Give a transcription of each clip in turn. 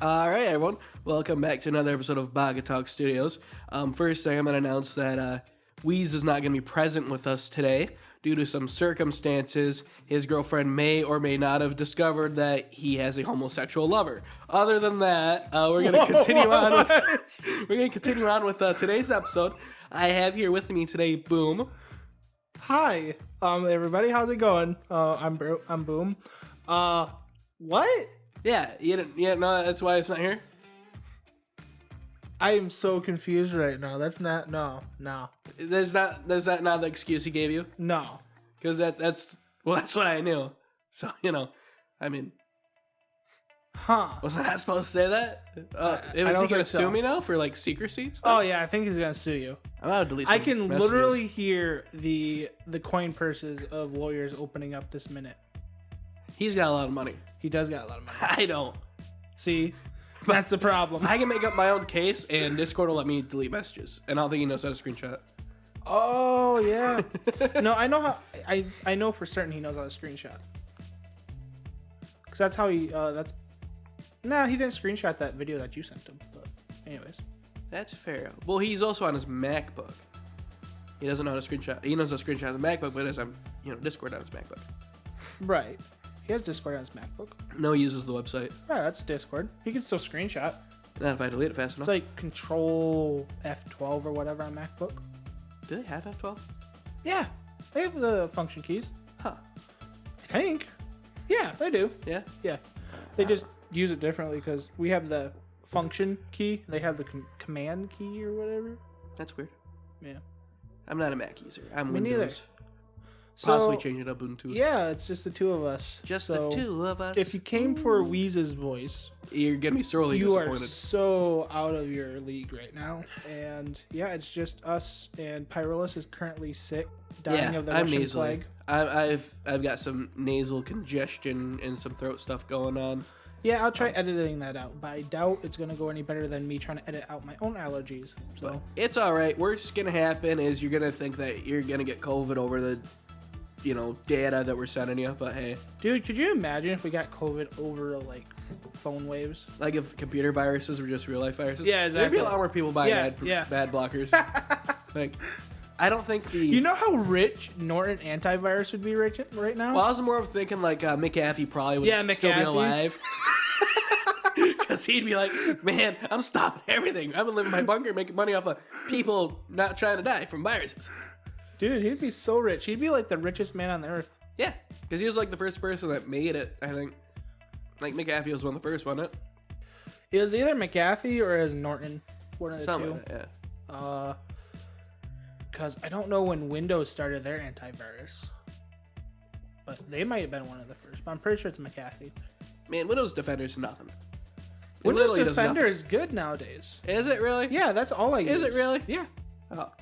All right, everyone. Welcome back to another episode of Baka-Talk Studios. First thing, I'm going to announce that Wheeze is not going to be present with us today due to some circumstances. His girlfriend may or may not have discovered that he has a homosexual lover. Other than that, we're going to continue on. We're going to continue on with today's episode. I have here with me today, Boom. Hi, everybody. How's it going? I'm Boom. What? Yeah, you didn't know that's why it's not here? I am so confused right now. That's not no. That's not the excuse he gave you? No. Because that's what I knew. So, I mean, wasn't I supposed to say that? Is he gonna sue me now for like secrecy stuff? Oh yeah, I think he's gonna sue you. I'm gonna delete. I can literally hear the coin purses of lawyers opening up this minute. He's got a lot of money. He does got a lot of money. I don't. See, that's the problem. I can make up my own case, and Discord will let me delete messages, and I don't think he knows how to screenshot. Oh yeah. No, I know how. I know for certain he knows how to screenshot. Cause that's how he. Nah, he didn't screenshot that video that you sent him. But anyways, that's fair. Well, he's also on his MacBook. He doesn't know how to screenshot. He knows how to screenshot the MacBook, but he doesn't have, Discord on his MacBook. Right. He has Discord on his MacBook. No, he uses the website. Right, that's Discord. He can still screenshot. Not if I delete it fast enough. It's like Control F12 or whatever on MacBook. Do they have F12? Yeah, they have the function keys. Huh. I think. Yeah, they do. Yeah? Yeah. They just use it differently because we have the function key. They have the command key or whatever. That's weird. Yeah. I'm not a Mac user. I'm Me Windows. neither. Possibly change it up Ubuntu. Yeah, it's just the two of us. Just so the two of us. If you came for Wheeze's voice, you're gonna be sorely disappointed. You are so out of your league right now. And yeah, it's just us. And Pyrolis is currently sick, dying of the Russian plague. I've got some nasal congestion and some throat stuff going on. Yeah, I'll try editing that out, but I doubt it's gonna go any better than me trying to edit out my own allergies. So but it's all right. Worst gonna happen is you're gonna think that you're gonna get COVID over the data that we're sending you, but hey. Dude, could you imagine if we got COVID over, like, phone waves? Like if computer viruses were just real-life viruses? Yeah, exactly. There'd be a lot more people buying bad blockers. Like, I don't think the... You know how rich Norton antivirus would be right now? Well, I was more of thinking, like, McAfee probably would still be alive. Because he'd be like, man, I'm stopping everything. I'm going to live in my bunker making money off of people not trying to die from viruses. Dude, he'd be so rich. He'd be like the richest man on the earth. Yeah, because he was like the first person that made it, I think. Like McAfee was one of the first, wasn't it? It was either McAfee or it was Norton. One of the Something two. Like that, yeah. Because I don't know when Windows started their antivirus. But they might have been one of the first. But I'm pretty sure it's McAfee. Man, Windows Defender's nothing. Windows Defender is good nowadays. Is it really? Yeah, that's all I use. Is it really? Yeah. Oh.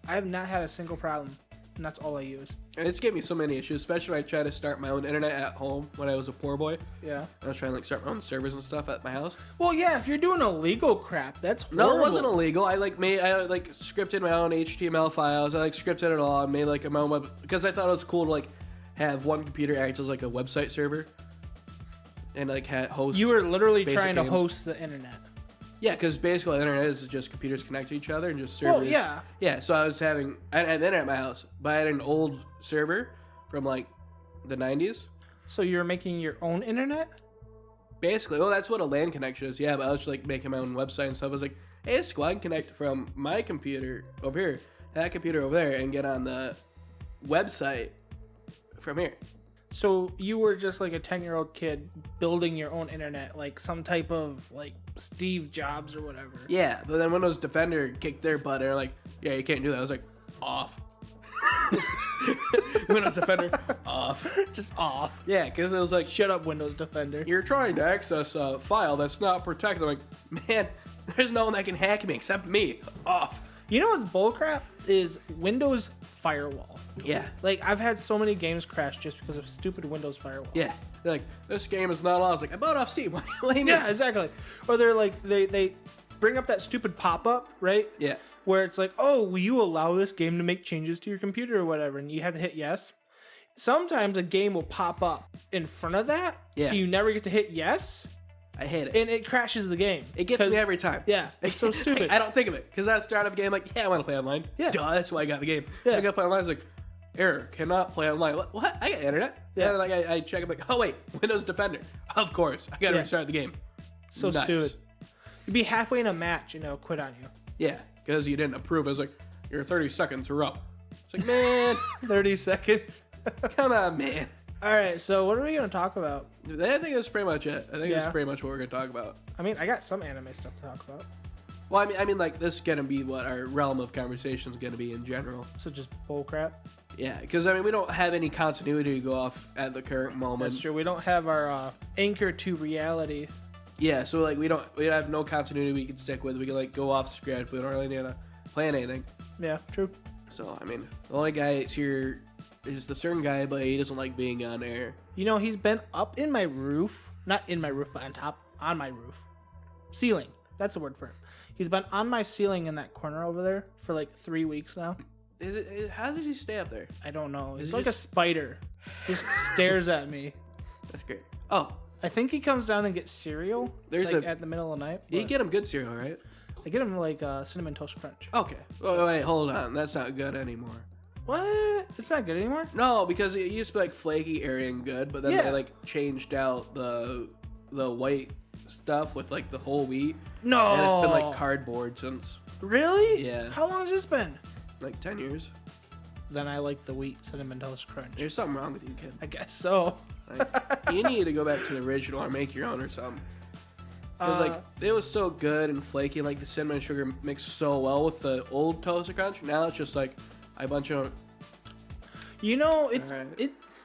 I have not had a single problem, and that's all I use. And it's given me so many issues, especially when I tried to start my own internet at home when I was a poor boy. Yeah. I was trying to start my own servers and stuff at my house. Well, yeah, if you're doing illegal crap, that's horrible. No, it wasn't illegal. I scripted my own HTML files. I scripted it all and made like my own web because I thought it was cool to have one computer act as like a website server and host. You were literally trying games. To host the internet. Yeah, because basically the internet is just computers connect to each other and just servers. Well, yeah. Yeah, so I had internet at my house, but I had an old server from like the 90s. So you were making your own internet? Basically, well, that's what a LAN connection is. Yeah, but I was like making my own website and stuff. I was like, hey, it's cool. I can connect from my computer over here, that computer over there, and get on the website from here. So you were just like a 10-year-old kid building your own internet, like some type of like Steve Jobs or whatever. Yeah, but then Windows Defender kicked their butt. And they're like, yeah, you can't do that. I was like, off. Windows Defender, off. Just off. Yeah, because it was like, shut up, Windows Defender. You're trying to access a file that's not protected. I'm like, man, there's no one that can hack me except me. Off. You know what's bullcrap is Windows Firewall. Yeah. Like, I've had so many games crash just because of stupid Windows Firewall. Yeah. They're like, this game is not on. I was like, I bought off Steam. What do you mean? Yeah, exactly. Or they're like, they bring up that stupid pop-up, right? Yeah. Where it's like, oh, will you allow this game to make changes to your computer or whatever? And you have to hit yes. Sometimes a game will pop up in front of that, Yeah. so you never get to hit yes. I hate it. And it crashes the game. It gets me every time. Yeah, it's so stupid. I don't think of it because I start up a game like, yeah, I want to play online. Yeah. Duh, that's why I got the game. Yeah. I got to play online. It's like, error, cannot play online. What? I got internet. Yeah. And then like I check. I'm like, oh wait, Windows Defender. Of course, I got to restart the game. So Nuts. stupid. You'd be halfway in a match, quit on you. Yeah, because you didn't approve. I was like, your 30 seconds are up. It's like, man, 30 seconds. come on, man. All right, so what are we going to talk about? I think that's pretty much it. I think that's pretty much what we're going to talk about. I mean, I got some anime stuff to talk about. Well, I mean, like, this is going to be what our realm of conversation is going to be in general. So just bullcrap? Yeah, because, I mean, we don't have any continuity to go off at the current moment. That's true. We don't have our anchor to reality. Yeah, so, like, we have no continuity we can stick with. We can, like, go off script. We don't really need to plan anything. Yeah, true. So, I mean, the only guy that's here is the certain guy, but he doesn't like being on air. He's been up in my roof. Not in my roof, but on my roof. Ceiling. That's the word for it. He's been on my ceiling in that corner over there for like 3 weeks now. How does he stay up there? I don't know. He's like a spider. Just stares at me. That's great. Oh. I think he comes down and gets cereal at the middle of the night. You get him good cereal, right? I get him like Cinnamon Toast Crunch. Okay. Wait, hold on. That's not good anymore. What? It's not good anymore? No, because it used to be like flaky, airy, and good, but then they like changed out the white stuff with like the whole wheat. No. And it's been like cardboard since. Really? Yeah. How long has this been? Like 10 years. Then I like the wheat Cinnamon Toast Crunch. There's something wrong with you, kid. I guess so. Like, you need to go back to the original or make your own or something. Because like it was so good and flaky, like the cinnamon and sugar mixed so well with the old Toasted Crunch. Now it's just like a bunch of. It's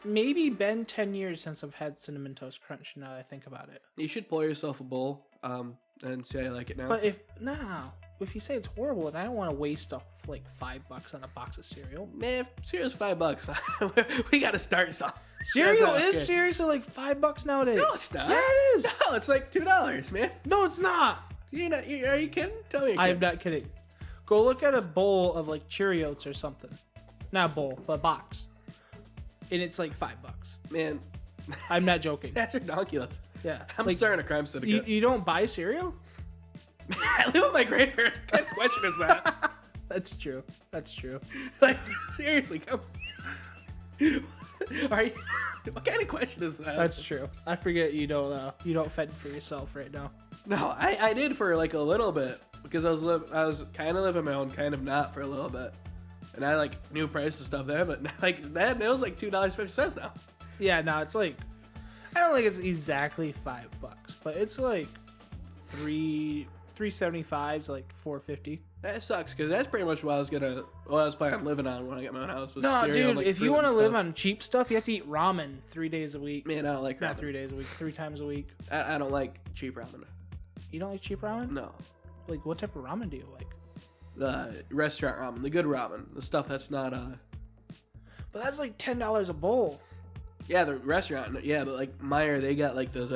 maybe been 10 years since I've had Cinnamon Toast Crunch. Now that I think about it. You should pour yourself a bowl, and say I like it now. But if you say it's horrible, and I don't want to waste like $5 on a box of cereal. Man, if cereal's $5, we got to start something. Cereal is seriously like $5 nowadays. No, it's not. Yeah, it is. No, it's like $2, man. No, it's not. Are you kidding? Tell me you're kidding. I'm not kidding. Go look at a bowl of like Cheerios or something. Not a bowl, but a box. And it's like $5. Man, I'm not joking. that's ridiculous. Yeah. I'm starting a crime syndicate. You don't buy cereal? I live with my grandparents. What kind of question is that? That's true. That's true. Like, seriously, come. Are you? What kind of question is that? That's true. I forget you don't fend for yourself right now. No, I did for like a little bit because I was kind of living my own, kind of not for a little bit, and I like knew prices stuff then, but like that it was like $2.50 now. Yeah, no, it's like I don't think it's exactly $5, but it's like $3.75 to like $4.50. That sucks because that's pretty much what I was planning on living on when I get my own house. Was No, cereal, dude, like, if you fruit want to and live stuff. on cheap stuff, you have to eat ramen 3 days a week. Man, I don't like Not ramen. 3 days a week, 3 times a week. I don't like cheap ramen. You don't like cheap ramen? No, Like, what type of ramen do you like? the restaurant ramen, the good ramen, the stuff that's not But that's like $10 a bowl. Yeah, the restaurant. Yeah, but like Meyer, they got like those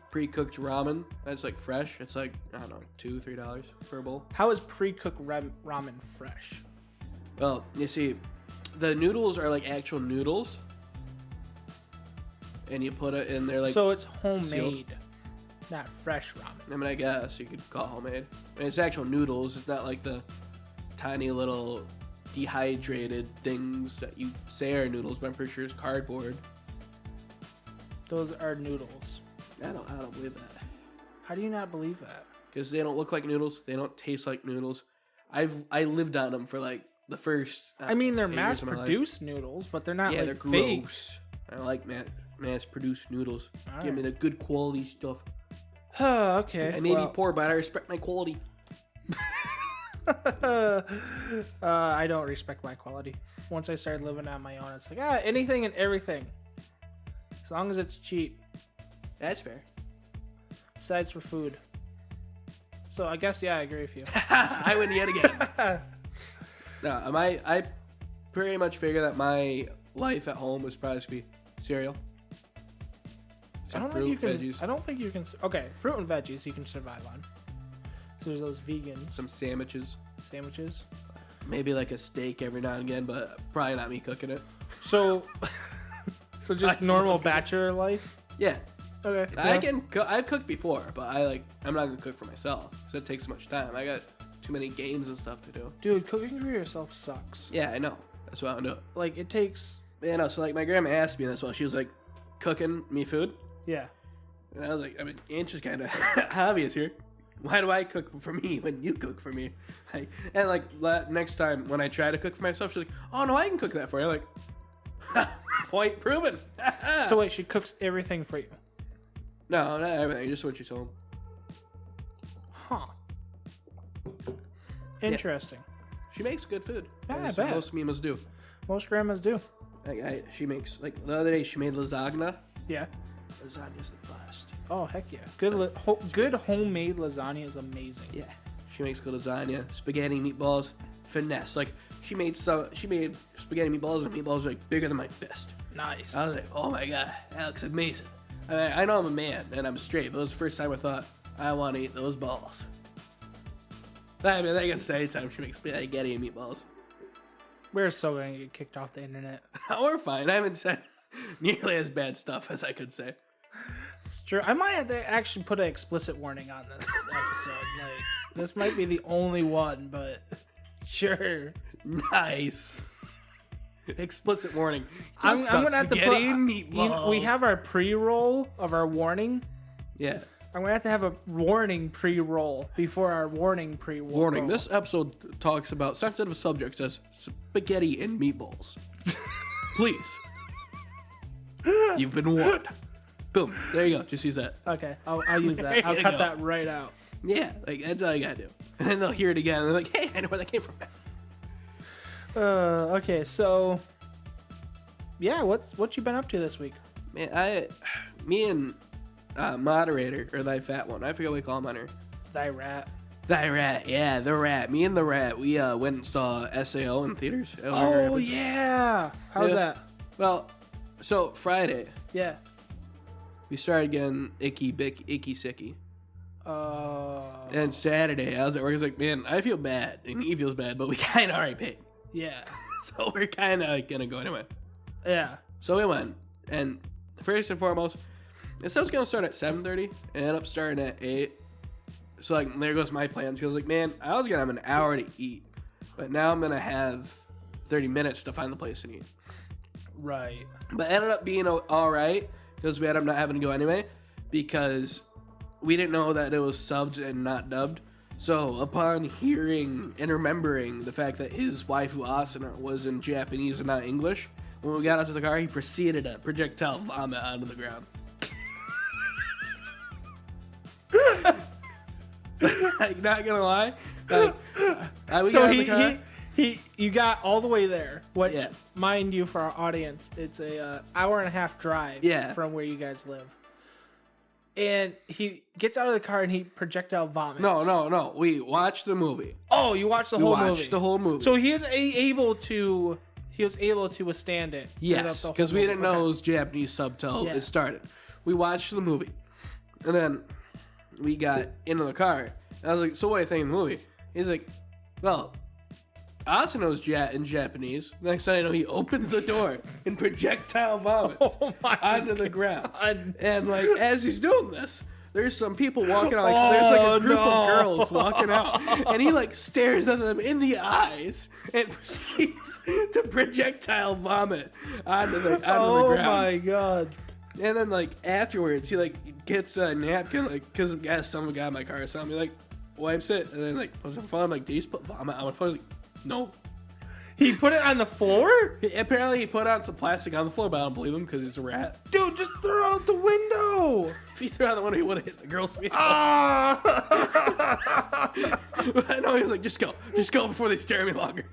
pre-cooked ramen that's like fresh. It's like I don't know, $2-3 for a bowl. How is pre-cooked ramen fresh? Well, you see, the noodles are like actual noodles, and you put it in there like. So it's homemade, sealed. not fresh ramen. I mean, I guess you could call it homemade. I mean, it's actual noodles. It's not like the tiny little dehydrated things that you say are noodles, but I'm pretty sure it's cardboard. Those are noodles. I don't believe that. How do you not believe that? Because they don't look like noodles. They don't taste like noodles. I lived on them for like the first. I mean, they're 8 years of my life. mass-produced noodles, but they're not Yeah, like they're fake. gross. I like mass-produced noodles. All Give me the good quality stuff. Okay. I may be poor, but I respect my quality. I don't respect my quality. Once I started living on my own, it's like anything and everything, as long as it's cheap. That's fair. Besides for food. So I guess I agree with you. I win yet again. No, I pretty much figure that my life at home was probably to be cereal. I don't think you can. Okay, fruit and veggies you can survive on. So there's those vegans. Some sandwiches. Sandwiches. Maybe like a steak every now and again, but probably not me cooking it. So, so just Someone normal else cooking it. bachelor life. Yeah. Okay. I've cooked before, but I'm not gonna cook for myself because it takes so much time. I got too many games and stuff to do. Dude, cooking for yourself sucks. Yeah, I know. That's why I don't do it. Like, it takes... Yeah, no. So like, my grandma asked me this while she was like cooking me food, Yeah. and I was like, I mean, it's just kind of obvious here. Why do I cook for me when you cook for me? And like next time when I try to cook for myself, she's like, "Oh no, I can cook that for you." Like, point proven. So wait, she cooks everything for you? No, not everything. Just what you told. Huh. Interesting. She makes good food. Yeah, I That's bet. what most Mimas do. Most grandmas do. She makes, like, the other day she made lasagna. Yeah. Lasagna's the best. Oh, heck yeah. Good homemade lasagna is amazing. Yeah. She makes good lasagna, spaghetti, meatballs, finesse. Like, she made spaghetti meatballs, and meatballs are, like, bigger than my fist. Nice. I was like, oh my god, that looks amazing. I know I'm a man, and I'm straight, but it was the first time I thought, I want to eat those balls. I mean, I guess anytime she makes spaghetti and meatballs. We're so going to get kicked off the internet. We're fine. I haven't said nearly as bad stuff as I could say. It's true. I might have to actually put an explicit warning on this episode. Like, this might be the only one, but sure. Nice. Explicit warning. I'm going to have to put... and meatballs. We have our pre-roll of our warning. Yeah. I'm going to have a warning pre-roll before our warning pre-roll. Warning, this episode talks about sensitive subjects as spaghetti and meatballs. Please. You've been warned. Boom. There you go. Just use that. Okay. I'll use that. I'll cut that right out. Yeah. Like, that's all you gotta do. And then they'll hear it again and they're like, hey, I know where that came from. Okay, so... Yeah, what you been up to this week? Man, me and moderator, or thy fat one, I forget what we call him on her. Thy rat. Thy rat, yeah, the rat. Me and the rat, we went and saw SAO in theaters. Oh, yeah. How's that? Well, so Friday, Yeah. we started getting icky sicky. And And Saturday, I was at work, I was like, man, I feel bad. And he feels bad, but we kind of already paid. yeah. So we're kind of going to go anyway. Yeah. So we went, and first and foremost, it said it was going to start at 7:30, and ended up starting at 8. So, like, there goes my plans. He was like, man, I was going to have an hour to eat, but now I'm going to have 30 minutes to find the place to eat. Right. But it ended up being all right, because we ended up not having to go anyway, because we didn't know that it was subbed and not dubbed. So, upon hearing and remembering the fact that his waifu Asuna was in Japanese and not English, when we got out to the car, he proceeded to projectile vomit onto the ground. Like, not gonna lie. Like, So you got all the way there. Which, Yeah. mind you, for our audience, it's a hour and a half drive from where you guys live. And he gets out of the car and he projectile vomits. No. We watched the movie. Oh, you watched the We whole watched movie. the whole movie. So he was able to withstand it. Yes, because we didn't know it was Japanese sub till it started. We watched the movie, and then we got into the car. And I was like, so what do you think of the movie? He's like, well, Asuno's in Japanese. Next thing I know, he opens the door and projectile vomits onto the ground. And like, as he's doing this, there's some people walking out. Like, there's like a group of girls walking out, and he like stares at them in the eyes and proceeds to projectile vomit onto the ground. Oh my god! And then like afterwards, he like gets a napkin, like because some guy in my car or something. He like wipes it, and then like puts it on the phone. I'm like, did you just put vomit on my phone? I was like, no. He put it on the floor? Apparently, he put out some plastic on the floor, but I don't believe him because he's a rat. Dude, just throw it out the window. If he threw it out the window, he would have hit the girl's feet. Ah! I know, he was like, just go before they stare at me longer.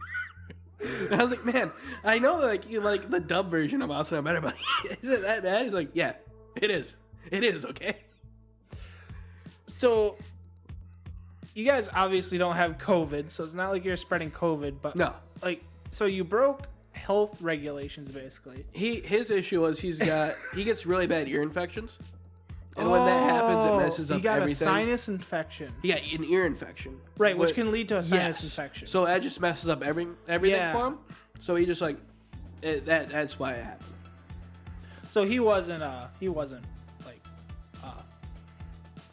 And I was like, man, I know that like you like the dub version of Asuna better, but is it that bad? He's like, yeah, it is, okay. So, you guys obviously don't have COVID, so it's not like you're spreading COVID, but No. like, so you broke health regulations basically. His issue was he gets really bad ear infections, and when that happens, it messes up everything. He got everything. a sinus infection. He got an ear infection, Right, which can lead to a sinus Yes. infection. So that just messes up everything for him. So he just like that's why it happened. So he wasn't like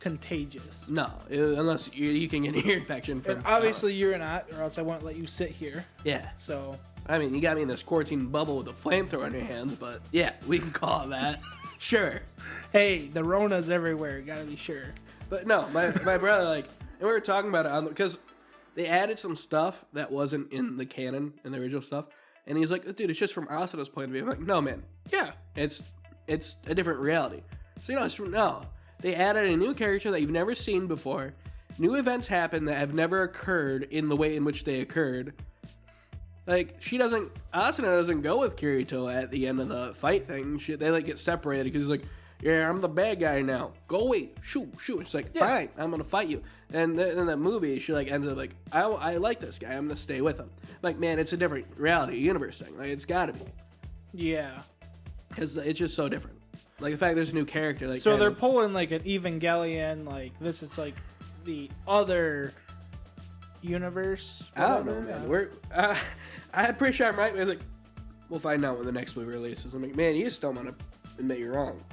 contagious. No, unless you can get an ear infection from. And obviously you're not, or else I won't let you sit here. Yeah. So. I mean, you got me in this quarantine bubble with a flamethrower in your hands, but yeah, we can call it that. Sure. Hey, the Rona's everywhere. You gotta be sure. But no, my brother, like, and we were talking about it because they added some stuff that wasn't in the canon, in the original stuff. And he's like, dude, it's just from Asato's point of view. I'm like, no, man. Yeah. It's a different reality. So, no. They added a new character that you've never seen before. New events happen that have never occurred in the way in which they occurred. Like, Asuna doesn't go with Kirito at the end of the fight thing. They, like, get separated because he's like, yeah, I'm the bad guy now. Go away. Shoot. It's like, fine, I'm going to fight you. And then in that movie, she, like, ends up like, I like this guy. I'm going to stay with him. Like, man, it's a different reality, universe thing. Like, it's got to be. Yeah. Because it's just so different. Like, the fact there's a new character. Like, so they're pulling, like, an Evangelion, like, this is, like, the other universe. I don't know, man. I'm pretty sure I'm right. It's like, we'll find out when the next movie releases. I'm like, man, you just don't want to admit you're wrong.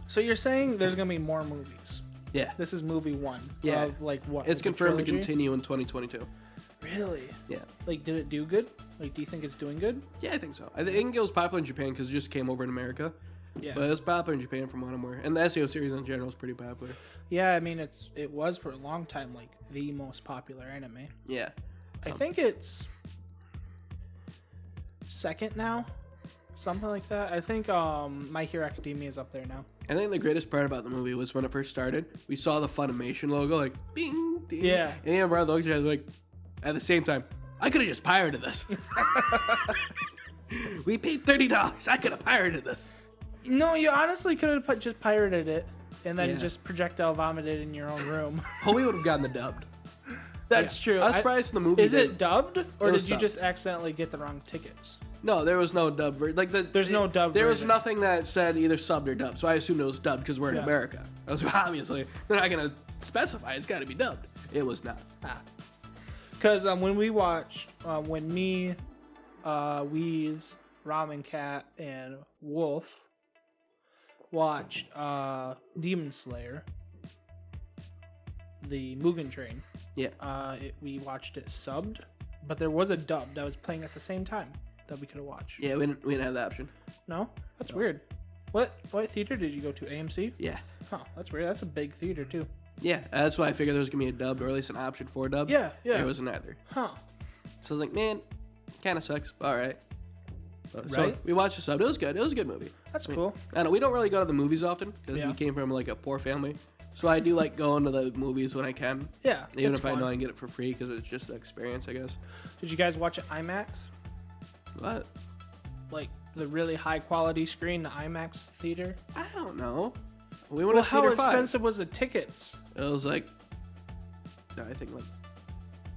So you're saying there's gonna be more movies? Yeah. This is movie 1. Yeah. Of, like, what? It's confirmed to continue in 2022. Really? Yeah. Like, did it do good? Like, do you think it's doing good? Yeah, I think so. I think it was popular in Japan because it just came over in America. Yeah. But it was popular in Japan from what I'm aware. And the SEO series in general is pretty popular. Yeah, I mean, it was for a long time, like, the most popular anime. Yeah. I think it's second now. Something like that. I think My Hero Academia is up there now. I think the greatest part about the movie was when it first started, we saw the Funimation logo, like, bing, ding. Yeah. And my brother looked at it like, at the same time, I could have just pirated this. We paid $30. I could have pirated this. No, you honestly could have just pirated it and then just projectile vomited in your own room. Oh, we would have gotten the dubbed. That's true. I was surprised in the movie. Is it dubbed, or did you subbed. just accidentally get the wrong tickets? No, there was no dub. There's no dub There was version. nothing that said either subbed or dubbed, so I assumed it was dubbed because we're in America. I was obviously they're not gonna specify. It's got to be dubbed. It was not. Because when we watched, when me, Weez, Ramen Cat, and Wolf watched Demon Slayer, the Mugen Train. Yeah. We watched it subbed, but there was a dub that was playing at the same time that we could have watched. Yeah, we didn't have the option. No? That's weird. What theater did you go to? AMC? Yeah. Huh, that's weird. That's a big theater, too. Yeah, that's why I figured there was gonna be a dub, or at least an option for a dub. Yeah. There wasn't either. Huh. So I was like, man, kind of sucks. All right. So Right? we watched the sub. It was good. It was a good movie. That's cool. I know we don't really go to the movies often because we came from like a poor family. So I do like going to the movies when I can. Yeah. Even it's if I fun. know I can get it for free because it's just the experience, I guess. Did you guys watch it IMAX? What? Like the really high quality screen, the IMAX theater? I don't know. We went Well, to how Theater 5. expensive was the tickets? It was like, I think like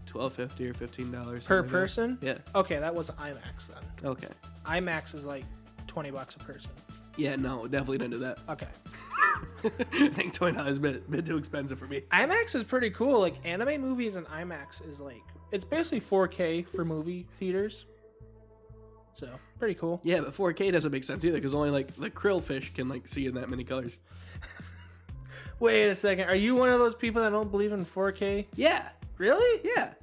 $12.50 or $15 Per like person? that. Okay, that was IMAX then. Yeah. Okay. IMAX is like $20 a person. Yeah. No, definitely didn't do that. Okay. I think $20 is a bit too expensive for me. IMAX is pretty cool. Like anime movies and IMAX is like it's basically 4K for movie theaters. So pretty cool. Yeah, but 4K doesn't make sense either because only like the krill fish can like see in that many colors. Wait a second. Are you one of those people that don't believe in 4K? Yeah. Really? Yeah.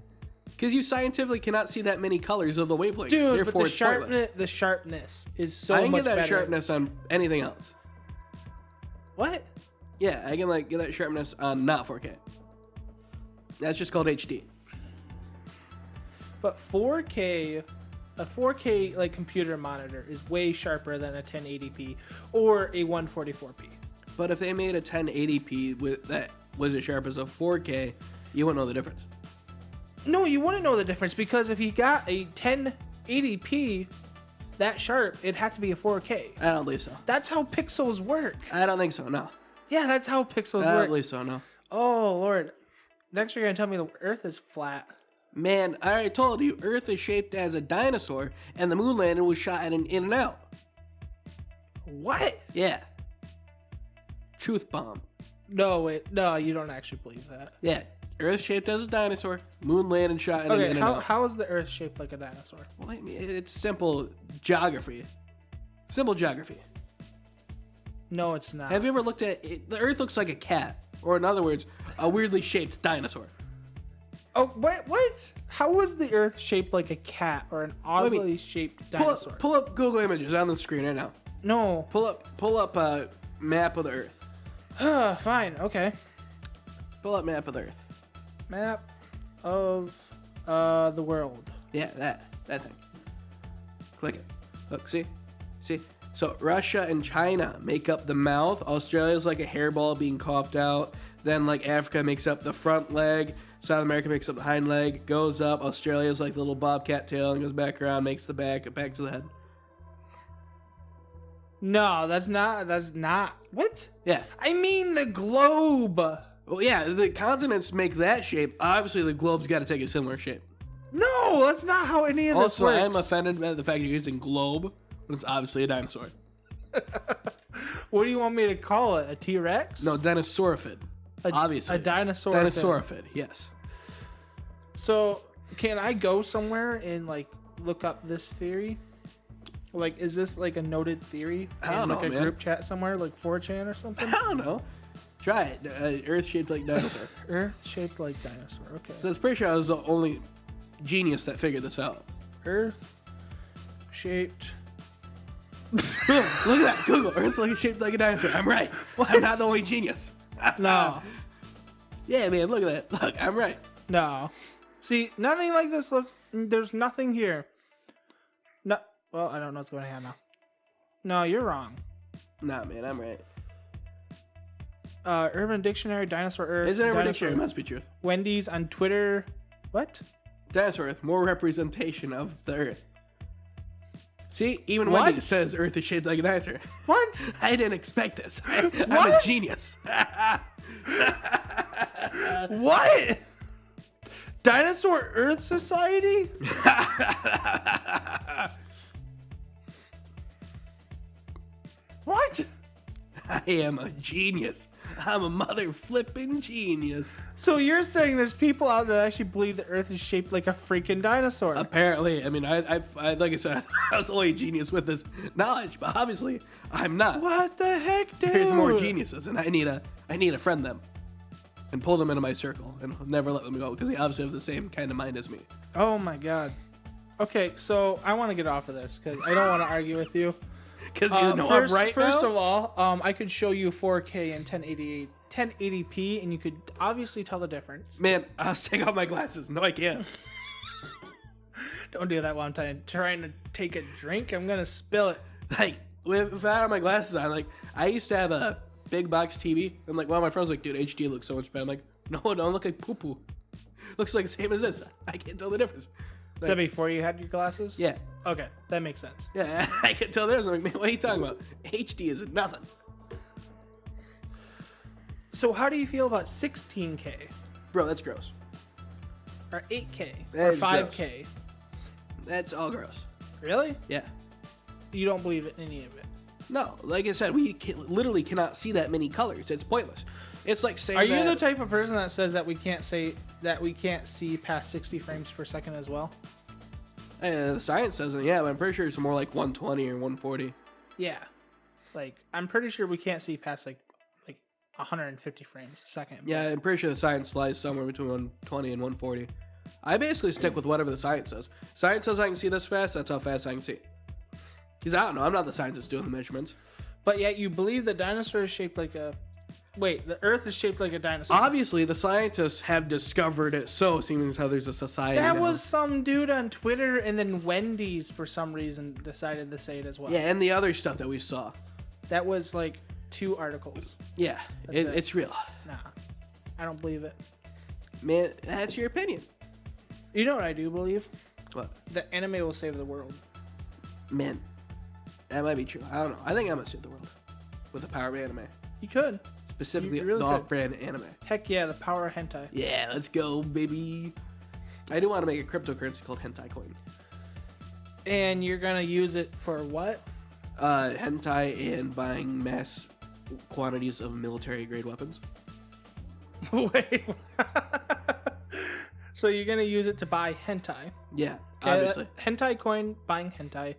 Because you scientifically cannot see that many colors of the wavelength. Dude, Therefore, but it's pointless. the sharpness is so I can much get that better. sharpness on anything else. What? Yeah, I can like get that sharpness on not 4K. That's just called HD. But 4K, a 4K like computer monitor is way sharper than a 1080p or a 144p. But if they made a 1080p with that was as sharp as a 4K, you wouldn't know the difference. No, you wouldn't know the difference because if you got a 1080p that sharp, it had to be a 4K. I don't believe so. That's how pixels work. I don't think so. No. Yeah, that's how pixels I don't work. believe so. No. Oh Lord, next you're gonna tell me the Earth is flat. Man, I already told you, Earth is shaped as a dinosaur, and the moon landing was shot at an in and out. What? Yeah. Truth bomb. No, no, you don't actually believe that. Yeah. Earth shaped as a dinosaur, moon landing shot at an in Okay, and out. how is the Earth shaped like a dinosaur? Well, I mean, it's simple geography. Simple geography. No, it's not. Have you ever looked at it? The Earth looks like a cat, or in other words, a weirdly shaped dinosaur. Oh, what? How was the Earth shaped like a cat or an oddly shaped dinosaur? Pull up Google Images on the screen right now. No. Pull up a map of the Earth. Fine. Okay. Pull up map of the Earth. Map of the world. Yeah, that thing. Click it. Look, see? So Russia and China make up the mouth. Australia's like a hairball being coughed out. Then like Africa makes up the front leg. South America makes up the hind leg. Goes up. Australia's like the little bobcat tail and goes back around, makes the back to the head. No, that's not. What? Yeah. I mean the globe. Well, yeah, the continents make that shape. Obviously, the globe's got to take a similar shape. No, that's not how any of this Also, works. I'm offended by the fact you're using globe when it's obviously a dinosaur. What do you want me to call it? A T-Rex? No, dinosaurophid. Obviously. A dinosaur. Dinosaurophid, yes. So, can I go somewhere and like look up this theory? Like, is this like a noted theory? I don't know, a man. group chat somewhere, like 4chan or something? I don't know. Try it. Earth shaped like dinosaur. Earth shaped like dinosaur. Okay. So it's pretty sure I was the only genius that figured this out. Earth shaped. Boom! Look at that. Google Earth shaped like a dinosaur. I'm right. Well, I'm not the only genius. No. Yeah, man. Look at that. Look, I'm right. No. See, nothing like this looks. There's nothing here. No. Well, I don't know what's going on now. No, you're wrong. Nah, man. I'm right. Urban Dictionary, Dinosaur Earth. Isn't Urban Dinosaur Dictionary? Must be truth. Wendy's on Twitter. What? Dinosaur Earth. More representation of the Earth. See, even What? Wendy says Earth is shaped like a dinosaur. What? I didn't expect this. I'm a What? genius. What? Dinosaur Earth Society? What? I am a genius. I'm a mother flipping genius. So you're saying there's people out there that actually believe the Earth is shaped like a freaking dinosaur? Apparently, I mean, I like I said, I was only a genius with this knowledge, but obviously, I'm not. What the heck, dude? There's more geniuses, and I need to friend them, and pull them into my circle, and never let them go because they obviously have the same kind of mind as me. Oh my god. Okay, so I want to get off of this because I don't want to argue with you. Because you know I'm right First now? of all, I could show you 4K and 1080p, and you could obviously tell the difference. Man, I'll take off my glasses. No, I can't. Don't do that while I'm trying to take a drink. I'm gonna spill it. Like, if I had my glasses on, like, I used to have a big box TV. And, like, one of my friends was like, dude, HD looks so much better. I'm like, no, it don't look like poo-poo. Looks like the same as this. I can't tell the difference. Is that before you had your glasses? Yeah. Okay, that makes sense. Yeah, I can tell there's. I'm like, man, what are you talking about? HD is nothing. So how do you feel about 16K? Bro, that's gross. Or 8K? That Or is 5K? That's all gross. Really? Yeah. You don't believe in any of it? No, like I said, we literally cannot see that many colors. It's pointless. It's like saying Are you that, the type of person that says that we can't see past 60 frames per second as well? The science doesn't, yeah, but I'm pretty sure it's more like 120 or 140. Yeah. Like, I'm pretty sure we can't see past like 150 frames a second. Yeah, I'm pretty sure the science lies somewhere between 120 and 140. I basically stick with whatever the science says. Science says I can see this fast, that's how fast I can see. Because I don't know, I'm not the scientist doing the measurements. But yet you believe the dinosaur is shaped like a... Wait, the Earth is shaped like a dinosaur. Obviously, the scientists have discovered it so, seeing as how there's a society That now. was some dude on Twitter, and then Wendy's, for some reason, decided to say it as well. Yeah, and the other stuff that we saw. That was like 2 articles. Yeah, it's real. Nah, I don't believe it. Man, that's your opinion. You know what I do believe? What? The anime will save the world. Man, that might be true. I don't know. I think I'm going to save the world with the power of anime. You could. Specifically, You really the could. off-brand anime. Heck yeah, the power of hentai. Yeah, let's go, baby. I do want to make a cryptocurrency called Hentai Coin. And you're gonna use it for what? Hentai and buying mass quantities of military-grade weapons. Wait. So you're gonna use it to buy hentai. Yeah, Okay, obviously. Hentai coin, buying hentai.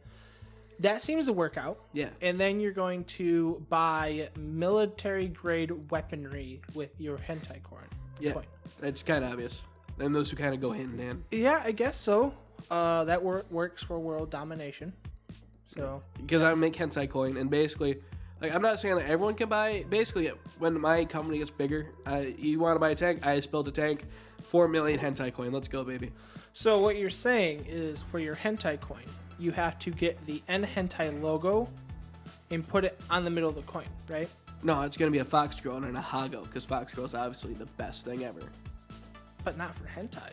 That seems to work out. Yeah. And then you're going to buy military grade weaponry with your hentai coin. Yeah. It's kind of obvious. And those who kind of go hand in hand. Yeah, I guess so. That works for world domination. So because I make hentai coin, and basically, like, I'm not saying that everyone can buy. Basically, when my company gets bigger, you want to buy a tank, I just build a tank, 4 million hentai coin. Let's go, baby. So what you're saying is, for your hentai coin, you have to get the N hentai logo and put it on the middle of the coin, right? No, it's gonna be a fox girl and a hago, because fox girl is obviously the best thing ever. But not for hentai.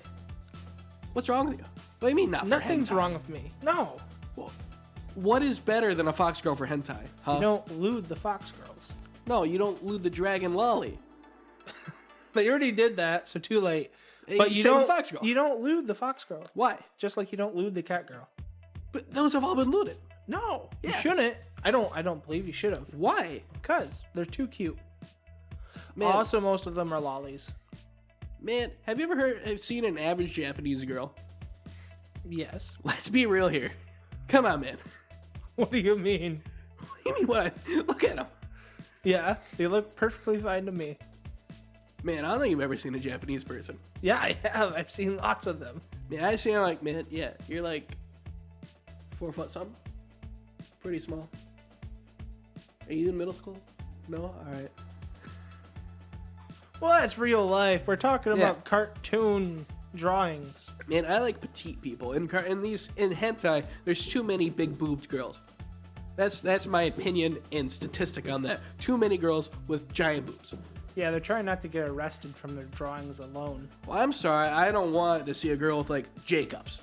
What's wrong with you? What do you mean not for hentai? Nothing's wrong with me. No. Well, what is better than a fox girl for hentai? Huh? You don't lewd the fox girls. No, you don't lewd the dragon lolly. They already did that, so too late. Hey, But you same with don't. fox girls. You don't lewd the fox girl, Why? just like you don't lewd the cat girl. But those have all been looted. No, you Yeah. shouldn't. I don't believe you should have. Why? Cause they're too cute. Man, Also, most of them are lollies. man, have you ever seen an average Japanese girl? Yes. Let's be real here. Come on, man. What do you mean? What do you mean what? Look at them. Yeah, they look perfectly fine to me. Man, I don't think you've ever seen a Japanese person. Yeah, I have. I've seen lots of them. Man, I see them like, man, yeah, you're like 4 foot something. Pretty small. Are you in middle school? No? Alright. Well, that's real life. We're talking Yeah. about cartoon drawings. Man, I like petite people. In hentai, there's too many big boobed girls. That's my opinion and statistic on that. Too many girls with giant boobs. Yeah, they're trying not to get arrested from their drawings alone. Well, I'm sorry, I don't want to see a girl with like Jacobs.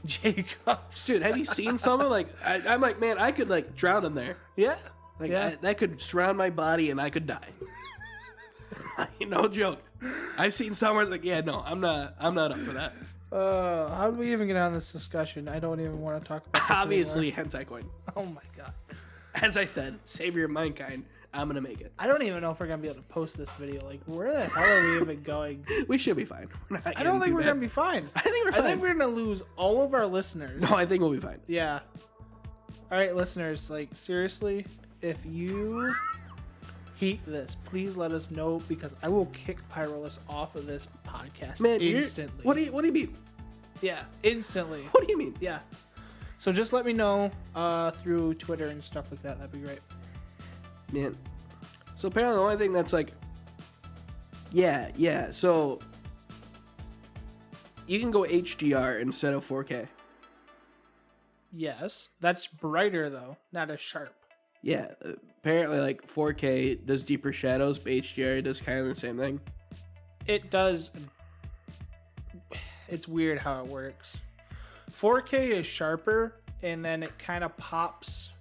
Jacobs. Dude, have you seen someone like? I'm like, man, I could like drown in there. Yeah. Like yeah. that could surround my body and I could die. No joke. I've seen someone like, yeah, no, I'm not up for that. How do we even get on this discussion? I don't even want to talk about this Obviously, anymore. hentai coin. Oh my god. As I said, savior of mankind. I'm gonna make it. I don't even know if we're gonna be able to post this video. Like, where the hell are we even going? We should be fine. I don't think we're gonna be fine. I think we're fine. I think we're gonna lose all of our listeners. No, I think we'll be fine. Yeah. All right, listeners. Like, seriously, if you hate this, please let us know, because I will kick Pyrolis off of this podcast Man, instantly. what do you mean? Yeah, instantly. What do you mean? Yeah. So just let me know through Twitter and stuff like that. That'd be great. Man. So apparently the only thing that's like, yeah. So you can go HDR instead of 4K. Yes, that's brighter though, not as sharp. Yeah, apparently like 4K does deeper shadows, but HDR does kind of the same thing. It does. It's weird how it works. 4K is sharper, and then it kind of pops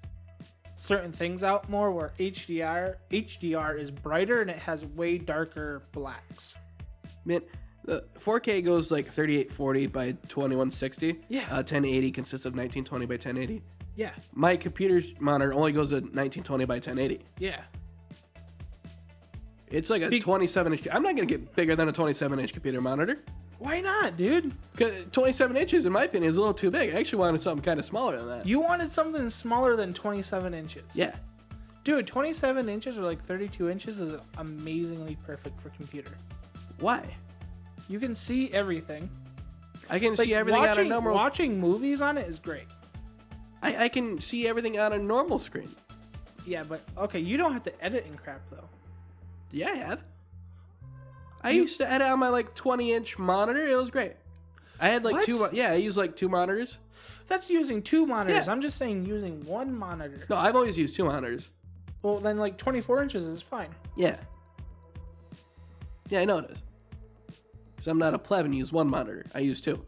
certain things out more, where HDR is brighter and it has way darker blacks. Man, the 4K goes like 3840 by 2160. Yeah. 1080 consists of 1920 by 1080. Yeah. My computer's monitor only goes at 1920 by 1080. Yeah. It's like a 27-inch. I'm not going to get bigger than a 27-inch computer monitor. Why not, dude? 27 inches, in my opinion, is a little too big. I actually wanted something kind of smaller than that. You wanted something smaller than 27 inches. Yeah. Dude, 27 inches or like 32 inches is amazingly perfect for computer. Why? You can see everything. I can Like, see everything on a normal... Watching movies on it is great. I can see everything on a normal screen. Yeah, but okay, you don't have to edit and crap though. Yeah, I have. I used to edit on my like 20-inch monitor. It was great. I had like What? I used like 2 monitors. That's using 2 monitors. Yeah. I'm just saying using 1 monitor. No, I've always used 2 monitors. Well, then like 24 inches is fine. Yeah. Yeah, I know it is. Because I'm not a pleb and use 1 monitor. I use 2.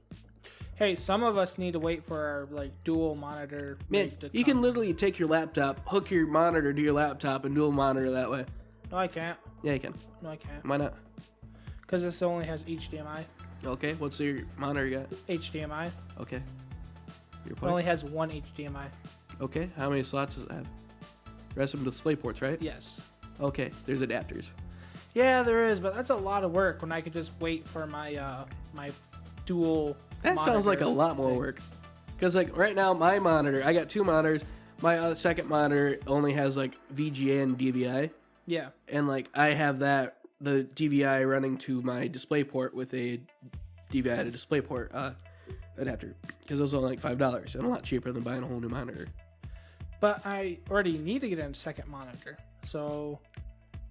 Hey, some of us need to wait for our like dual monitor. Man, rig to you come. can literally take your laptop, hook your monitor to your laptop, and dual monitor that way. No, I can't. Yeah, you can. No, I can't. Why not? Because this only has HDMI. Okay, what's your monitor you got? HDMI. Okay. Your It point? only has 1 HDMI. Okay, how many slots does it have? The rest of them display ports, right? Yes. Okay, there's adapters. Yeah, there is, but that's a lot of work when I could just wait for my my dual. That sounds like a monitor lot more thing. work. Because, like, right now, my monitor, I got 2 monitors. My second monitor only has, like, VGA and DVI. Yeah. And, like, I have the DVI running to my DisplayPort with a DVI to DisplayPort adapter. Because it was only, like, $5 and a lot cheaper than buying a whole new monitor. But I already need to get a second monitor. So,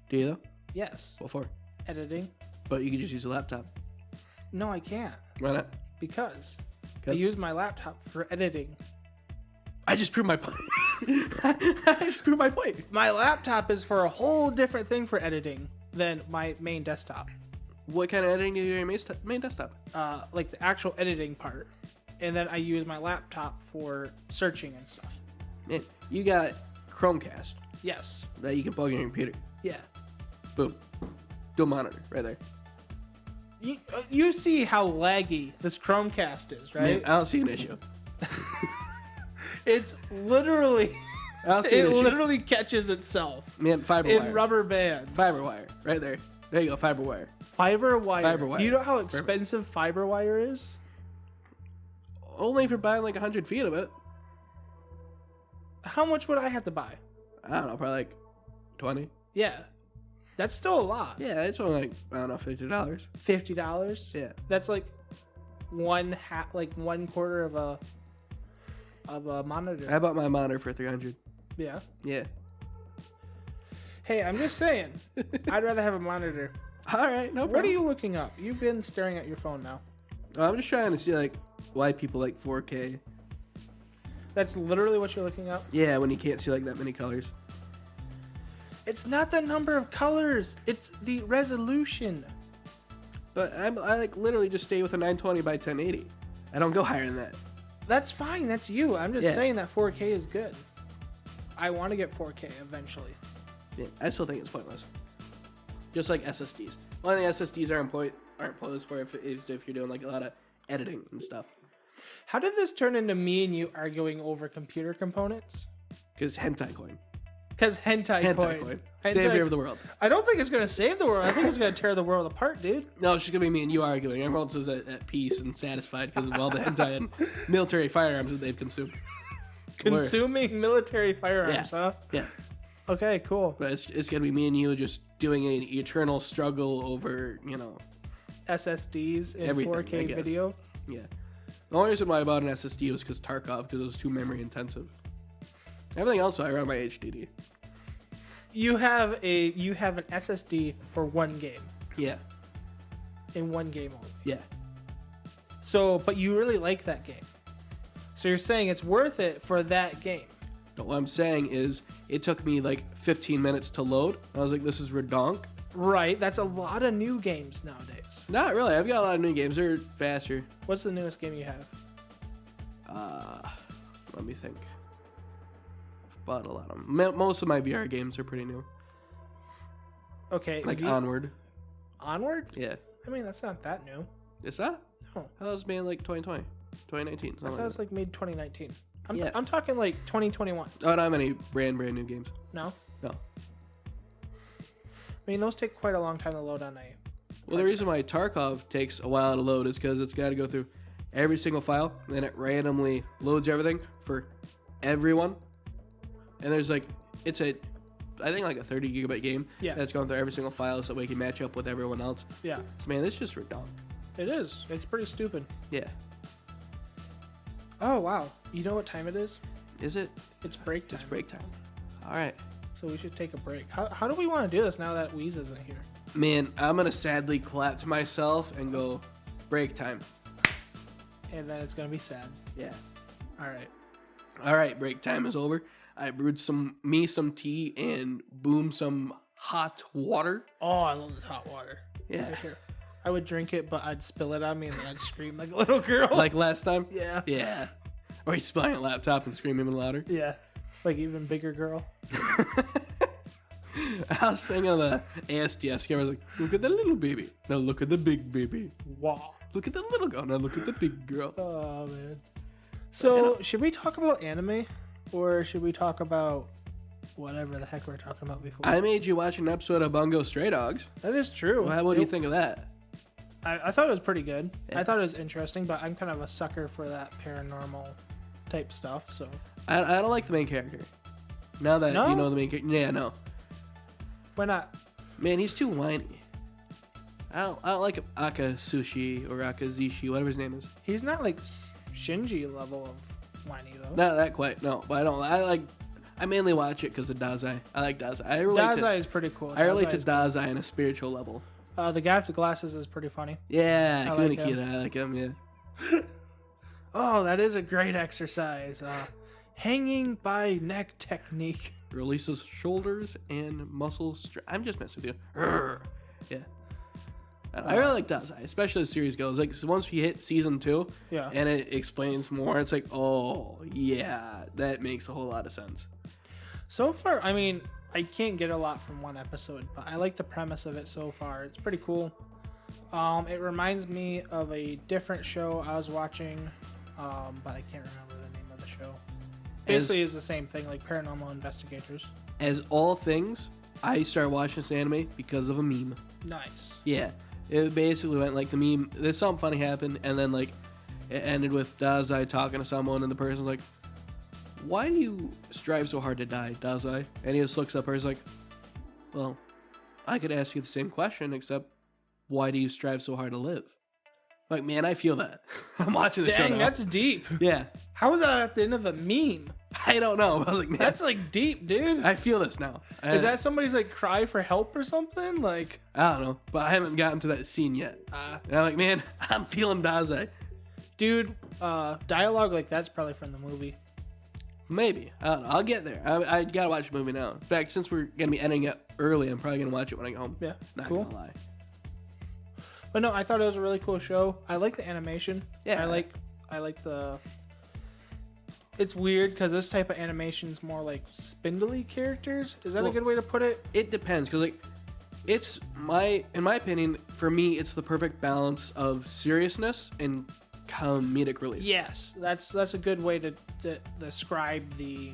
Do you, though? yes. What for? Editing. But you could just use a laptop. No, I can't. Why not? Because I 'Cause- use my laptop for editing. I just proved my point. I just proved my point. My laptop is for a whole different thing for editing than my main desktop. What kind of editing do you do on your main desktop? Like the actual editing part. And then I use my laptop for searching and stuff. Man, you got Chromecast Yes. that you can plug in your computer. Yeah. Boom. Dual monitor right there. You see how laggy this Chromecast is, right? Man, I don't see an issue. It's literally... I don't see It an issue. literally catches itself Man, fiber in wire. rubber bands. Fiber wire. Right there. There you go, fiber wire. Fiber wire. Fiber wire. You know how It's perfect. expensive fiber wire is? Only if you're buying like 100 feet of it. How much would I have to buy? I don't know, probably like 20. Yeah. That's still a lot. Yeah, it's only like, I don't know, $50. $50? Yeah. That's like one quarter of a monitor. I bought my monitor for 300. Yeah. Yeah. Hey, I'm just saying. I'd rather have a monitor. All right, no problem. What are you looking up? You've been staring at your phone now. I'm just trying to see like why people like 4K. That's literally what you're looking up? Yeah, when you can't see like that many colors. It's not the number of colors. It's the resolution. But I like literally just stay with a 920 by 1080. I don't go higher than that. That's fine. That's you. I'm just Yeah. saying that 4K is good. I want to get 4K eventually. Yeah, I still think it's pointless. Just like SSDs. One of the SSDs aren't pointless for if you're doing like a lot of editing and stuff. How did this turn into me and you arguing over computer components? Because hentai coin. Because hentai coin. Savior of the world. I don't think it's going to save the world. I think it's going to tear the world apart, dude. No, it's just going to be me and you arguing. Everyone else is at peace and satisfied because of all the hentai and military firearms that they've consumed. Consuming military firearms, huh? Yeah. Okay, cool. But it's going to be me and you just doing an eternal struggle over, SSDs in everything, I 4K guess. video. Yeah. The only reason why I bought an SSD was because Tarkov, because it was too memory intensive. Everything else I run by HDD. You have an SSD for one game. Yeah. In one game only. Yeah. So, but you really like that game. So you're saying it's worth it for that game. But what I'm saying is, it took me like 15 minutes to load. I was like, this is redonk. Right, that's a lot of new games nowadays. Not really. I've got a lot of new games. They're faster. What's the newest game you have? Let me think. I've bought a lot of them. Most of my VR games are pretty new. Okay. Like Onward. Onward? Yeah. I mean, that's not that new. It's not? No. That was made in like 2020. 2019. I thought it was like made 2019. Yeah. I'm talking like 2021. Oh, I don't have any brand new games. No? No. I mean, those take quite a long time to load on a... Well, the reason why Tarkov takes a while to load is because it's got to go through every single file, and then it randomly loads everything for everyone. And there's like, I think like a 30 gigabyte game. Yeah. That's going through every single file so that we can match up with everyone else. Yeah. So, man, it's just redundant. It is. It's pretty stupid. Yeah. Oh, wow. You know what time it is? Is it? It's break time. It's break time. All right. So we should take a break. How do we want to do this now that Weez isn't here? Man, I'm going to sadly clap to myself and go, break time. And then it's going to be sad. Yeah. All right. All right, break time is over. I brewed some tea and boom some hot water. Oh, I love this hot water. Yeah. Right here. I would drink it, but I'd spill it on me and then I'd scream like a little girl. Like last time? Yeah. Yeah. Or you spy on a laptop and scream even louder. Yeah. Like even bigger girl. I was thinking of the ASDF scare. I was like, look at the little baby. Now look at the big baby. Wow. Look at the little girl. Now look at the big girl. Oh, man. So, should we talk about anime? Or should we talk about whatever the heck we were talking about before? I made you watch an episode of Bungo Stray Dogs. That is true. What do you think of that? I thought it was pretty good. Yeah. I thought it was interesting, but I'm kind of a sucker for that paranormal type stuff. So I don't like the main character. Now that No? you know the main character, yeah, no, why not? man, he's too whiny. I don't like Akatsuki or Akazishi, whatever his name is. He's not like Shinji level of whiny though. Not that quite, no. But I mainly watch it because of Dazai. I like Dazai. Dazai is pretty cool. I relate to Dazai is Dazai on a spiritual level. cool. The guy with the glasses is pretty funny. Yeah, I like Kunikita. I like him, yeah. Oh, that is a great exercise. Hanging by neck technique. Releases shoulders and muscles. I'm just messing with you. Urgh. Yeah. I really like Dazai, especially as the series goes. Like, so once we hit season 2, Yeah. and it explains more, it's like, oh, yeah, that makes a whole lot of sense. So far, I mean, I can't get a lot from one episode, but I like the premise of it so far. It's pretty cool. It reminds me of a different show I was watching, but I can't remember the name of the show. Basically, it's the same thing, like Paranormal Investigators. As all things, I started watching this anime because of a meme. Nice. Yeah. It basically went like the meme, there's something funny happened, and then like it ended with Dazai talking to someone, and the person's like, why do you strive so hard to die, Dazai? And he just looks up her, he's like, well, I could ask you the same question, except why do you strive so hard to live? Like, man, I feel that. I'm watching the show Dang, now. that's deep. Yeah. How is that at the end of a meme? I don't know. I was like, man, That's like deep, dude. I feel this now. Is that somebody's like cry for help or something? Like, I don't know, but I haven't gotten to that scene yet. And I'm like, man, I'm feeling Dazai. dude, dialogue like that's probably from the movie. Maybe. I don't know. I'll get there. I gotta watch the movie now. In fact, since we're gonna be ending it early, I'm probably gonna watch it when I get home. Yeah, Not cool. gonna lie. But no, I thought it was a really cool show. I like the animation. Yeah. I like the. It's weird because this type of animation is more like spindly characters. Is that a good way to put it? It depends, because like, it's in my opinion, for me, it's the perfect balance of seriousness and comedic relief. Yes, that's a good way to describe the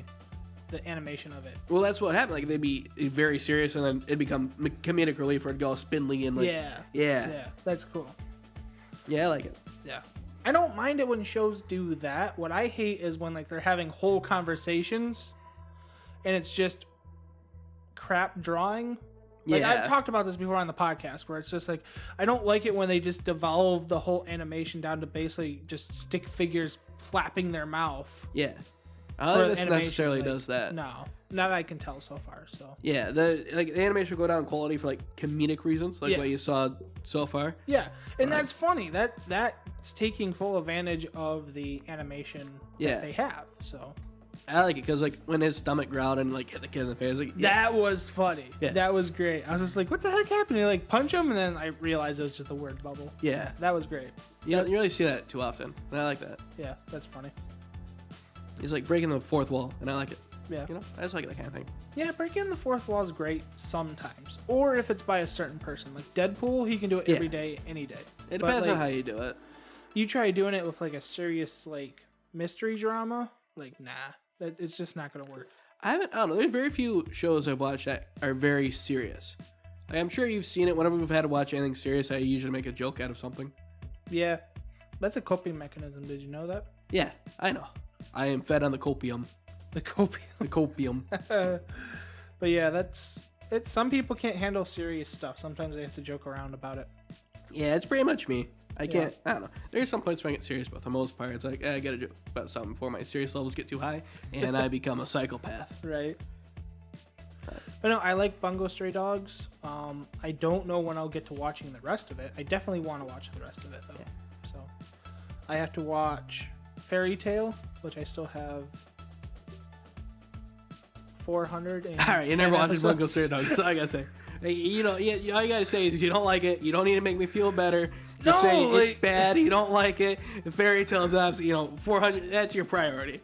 animation of it. Well, that's what happened. Like, they'd be very serious, and then it'd become comedic relief, or it'd go all spindly and like. Yeah, that's cool. Yeah, I like it. Yeah. I don't mind it when shows do that. What I hate is when like they're having whole conversations and it's just crap drawing. Like Yeah. I've talked about this before on the podcast where it's just like I don't like it when they just devolve the whole animation down to basically just stick figures flapping their mouth. Yeah. I don't think this animation, necessarily like, does that. No. Not that I can tell so far, so. Yeah, the animation will go down in quality for like comedic reasons, like Yeah. what you saw so far. Yeah. And that's funny. That's taking full advantage of the animation Yeah. that they have. So I like it because like when his stomach growled and like hit the kid in the face, like that was funny. Yeah. That was great. I was just like, what the heck happened? He like punch him and then I realized it was just a word bubble. Yeah. That was great. you don't really see that too often, and I like that. Yeah, that's funny. He's like breaking the fourth wall, and I like it. Yeah. You know, I just like that kind of thing. Yeah, breaking the fourth wall is great sometimes. Or if it's by a certain person. Like Deadpool, he can do it every day, any day. It But, depends on like, how you do it. You try doing it with like a serious like mystery drama, like nah. It's just not gonna work. I don't know. There's very few shows I've watched that are very serious. Like, I'm sure you've seen it. Whenever we've had to watch anything serious, I usually make a joke out of something. Yeah. That's a coping mechanism. Did you know that? Yeah, I know. I am fed on the copium. The copium. The copium. But yeah, it's some people can't handle serious stuff. Sometimes they have to joke around about it. Yeah, it's pretty much me. I can't. I don't know. There's some points where I get serious, but for the most part, it's like I gotta joke about something before my serious levels get too high, and I become a psychopath. Right. But no, I like Bungo Stray Dogs. I don't know when I'll get to watching the rest of it. I definitely want to watch the rest of it though. Yeah. So I have to watch Fairy Tale, which I still have 400. All right, you never watched Bungo Stray Dogs, so I gotta say, you know, all you gotta say is you don't like it. You don't need to make me feel better. Just say it's bad. You don't like it. The Fairy Tale is obviously, 400. That's your priority.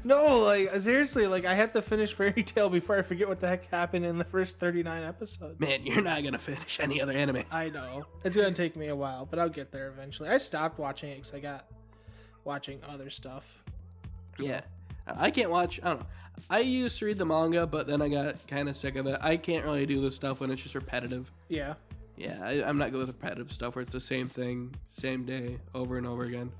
No, like seriously, like I have to finish Fairy Tale before I forget what the heck happened in the first 39 episodes. Man, you're not gonna finish any other anime. I know it's gonna take me a while, but I'll get there eventually. I stopped watching it because I got watching other stuff. Yeah, I can't watch. I don't know. I used to read the manga, but then I got kind of sick of it. I can't really do this stuff when it's just repetitive. Yeah. Yeah, I'm not good with repetitive stuff where it's the same thing, same day, over and over again.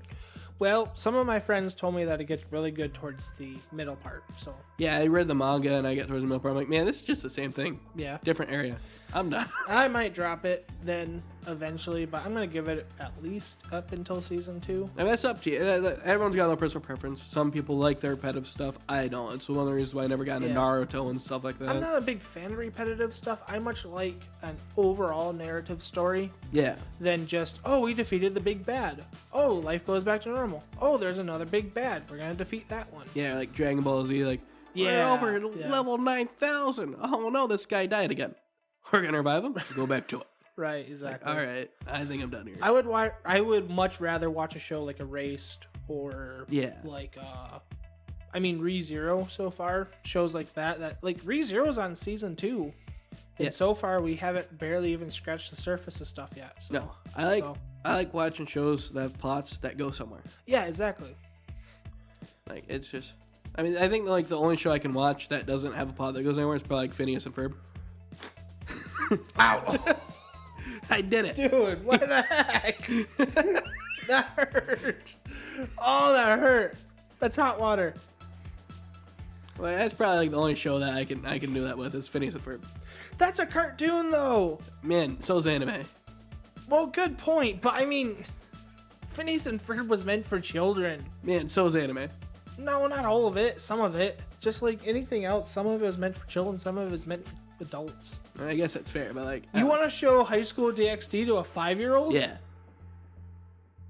Well, some of my friends told me that it gets really good towards the middle part. So Yeah, I read the manga and I get towards the middle part. I'm like, man, this is just the same thing. yeah, Different area. I'm done. I might drop it then eventually, but I'm gonna give it at least up until season 2. And that's up to you. Everyone's got their personal preference. Some people like their repetitive stuff. I don't. It's one of the reasons why I never got into Yeah. Naruto and stuff like that. I'm not a big fan of repetitive stuff. I much like an overall narrative story Yeah. than just, oh, we defeated the big bad. Oh, life goes back to normal. Oh, there's another big bad. We're gonna defeat that one. Yeah, like Dragon Ball Z, like, Yeah, we're over yeah. level 9,000. Oh no, this guy died again. We're gonna revive him. Go back to it. Right, exactly. All right, I think I'm done here. I would much rather watch a show like Erased or Yeah. like ReZero so far. Shows like that like ReZero's on season 2. And Yeah. so far we haven't barely even scratched the surface of stuff yet. So, No, I so- like watching shows that have plots that go somewhere. yeah, exactly. Like it's just, I mean, I think like the only show I can watch that doesn't have a plot that goes anywhere is probably like Phineas and Ferb. Ow. I did it. Dude, what the heck? That hurt. Oh, that hurt. That's hot water. Well, that's probably like the only show that I can do that with is Phineas and Ferb. That's a cartoon, though. Man, so's anime. Well, good point. But I mean, Phineas and Ferb was meant for children. Man, so's anime. No, not all of it. Some of it. Just like anything else, some of it is meant for children, some of it is meant for adults. I guess that's fair, but like, You want to show High School DxD to a 5-year-old? Yeah.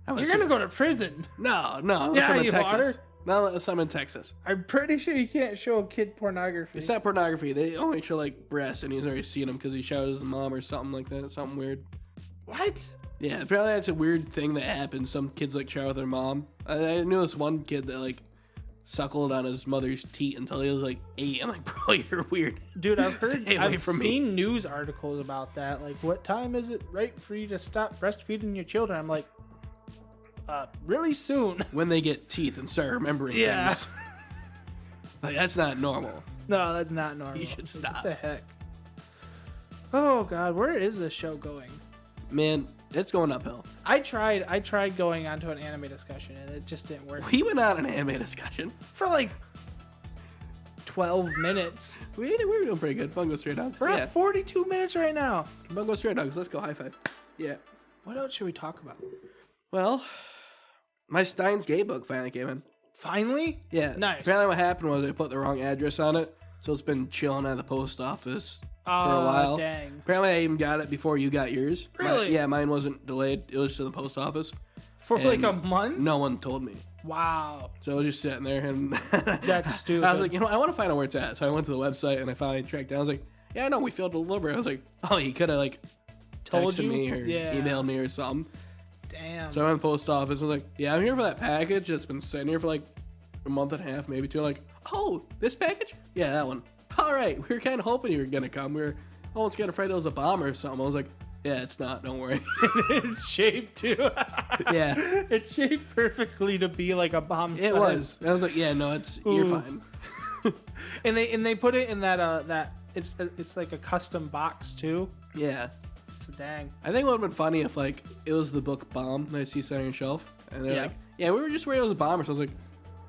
You're going to go to prison. No, unless Yeah, I'm in you Texas. are. Not unless I'm in Texas. I'm pretty sure you can't show kid pornography. It's not pornography. They only show like breasts, and he's already seen them because he showers his mom or something like that. Something weird. What? Yeah, apparently that's a weird thing that happens. Some kids like shower with their mom. I knew this one kid that like suckled on his mother's teat until he was like 8. I'm like, bro, you're weird. Dude, I've Stay away I've from me. seen news articles about that. Like, what time is it right for you to stop breastfeeding your children? I'm like, really soon. When they get teeth and start remembering Yeah. things. Like, that's not normal. No, that's not normal. You should stop. What the heck? Oh God, where is this show going? Man, it's going uphill. I tried going onto an anime discussion and it just didn't work. We went on an anime discussion. For like 12 minutes. We were doing pretty good. Bungo Stray Dogs. We're Yeah. at 42 minutes right now. Bungo Stray Dogs. Let's go high five. Yeah. What else should we talk about? Well, my Steins Gay book finally came in. Finally? Yeah. Nice. Apparently what happened was they put the wrong address on it. So it's been chilling at the post office for a while. Dang. Apparently I even got it before you got yours. Really? Yeah, mine wasn't delayed. It was to the post office. For like And a month? No one told me. Wow. So I was just sitting there and That's stupid. I was like, I want to find out where it's at. So I went to the website and I finally tracked down. I was like, yeah, I know, we failed to deliver. I was like, oh, he could have like Told texted you? me or Yeah. emailed me or something. Damn. So I went to the post office and was like, yeah, I'm here for that package that's been sitting here for like a month and a half, maybe 2. I'm like, oh, this package? Yeah, that one. All right, we were kind of hoping you were going to come. We were almost getting afraid it was a bomb or something. I was like, yeah, it's not. Don't worry. It's shaped too. Yeah, It's shaped perfectly to be like a bomb. it size. was. I was like, yeah, no, you're Ooh. fine. And they put it in that it's like a custom box too. Yeah. So dang. I think it would have been funny if like it was the book Bomb that I see sitting on your shelf. And they're Yeah. like, yeah, we were just worried it was a bomb. So I was like,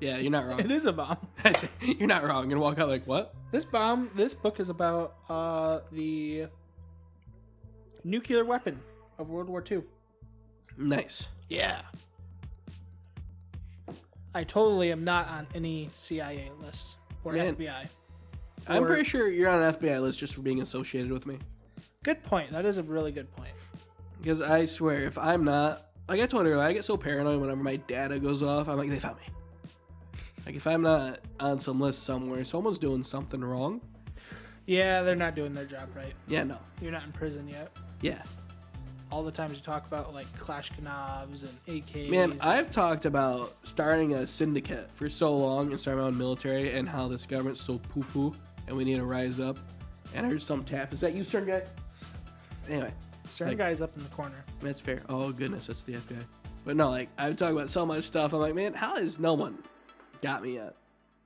yeah, you're not wrong. It is a bomb. I said, you're not wrong. And walk out like, what? This book is about the nuclear weapon of World War II. Nice. Yeah. I totally am not on any CIA list or Man. FBI. I'm Or- pretty sure you're on an FBI list just for being associated with me. Good point. That is a really good point. Because I swear, if I'm not, like I told her, I get so paranoid whenever my data goes off. I'm like, they found me. Like if I'm not on some list somewhere, someone's doing something wrong. Yeah, they're not doing their job right. Yeah, no. You're not in prison yet. Yeah. All the times you talk about like Kalashnikovs and AKs. Man, I've talked about starting a syndicate for so long and starting my own military and how this government's so poo-poo and we need to rise up. And I heard some tap. Is that you, CERN guy? Anyway, certain guy's up in the corner. that's fair. Oh, goodness, that's the FBI. But no, like, I've talked about so much stuff. I'm like, man, how has no one got me yet?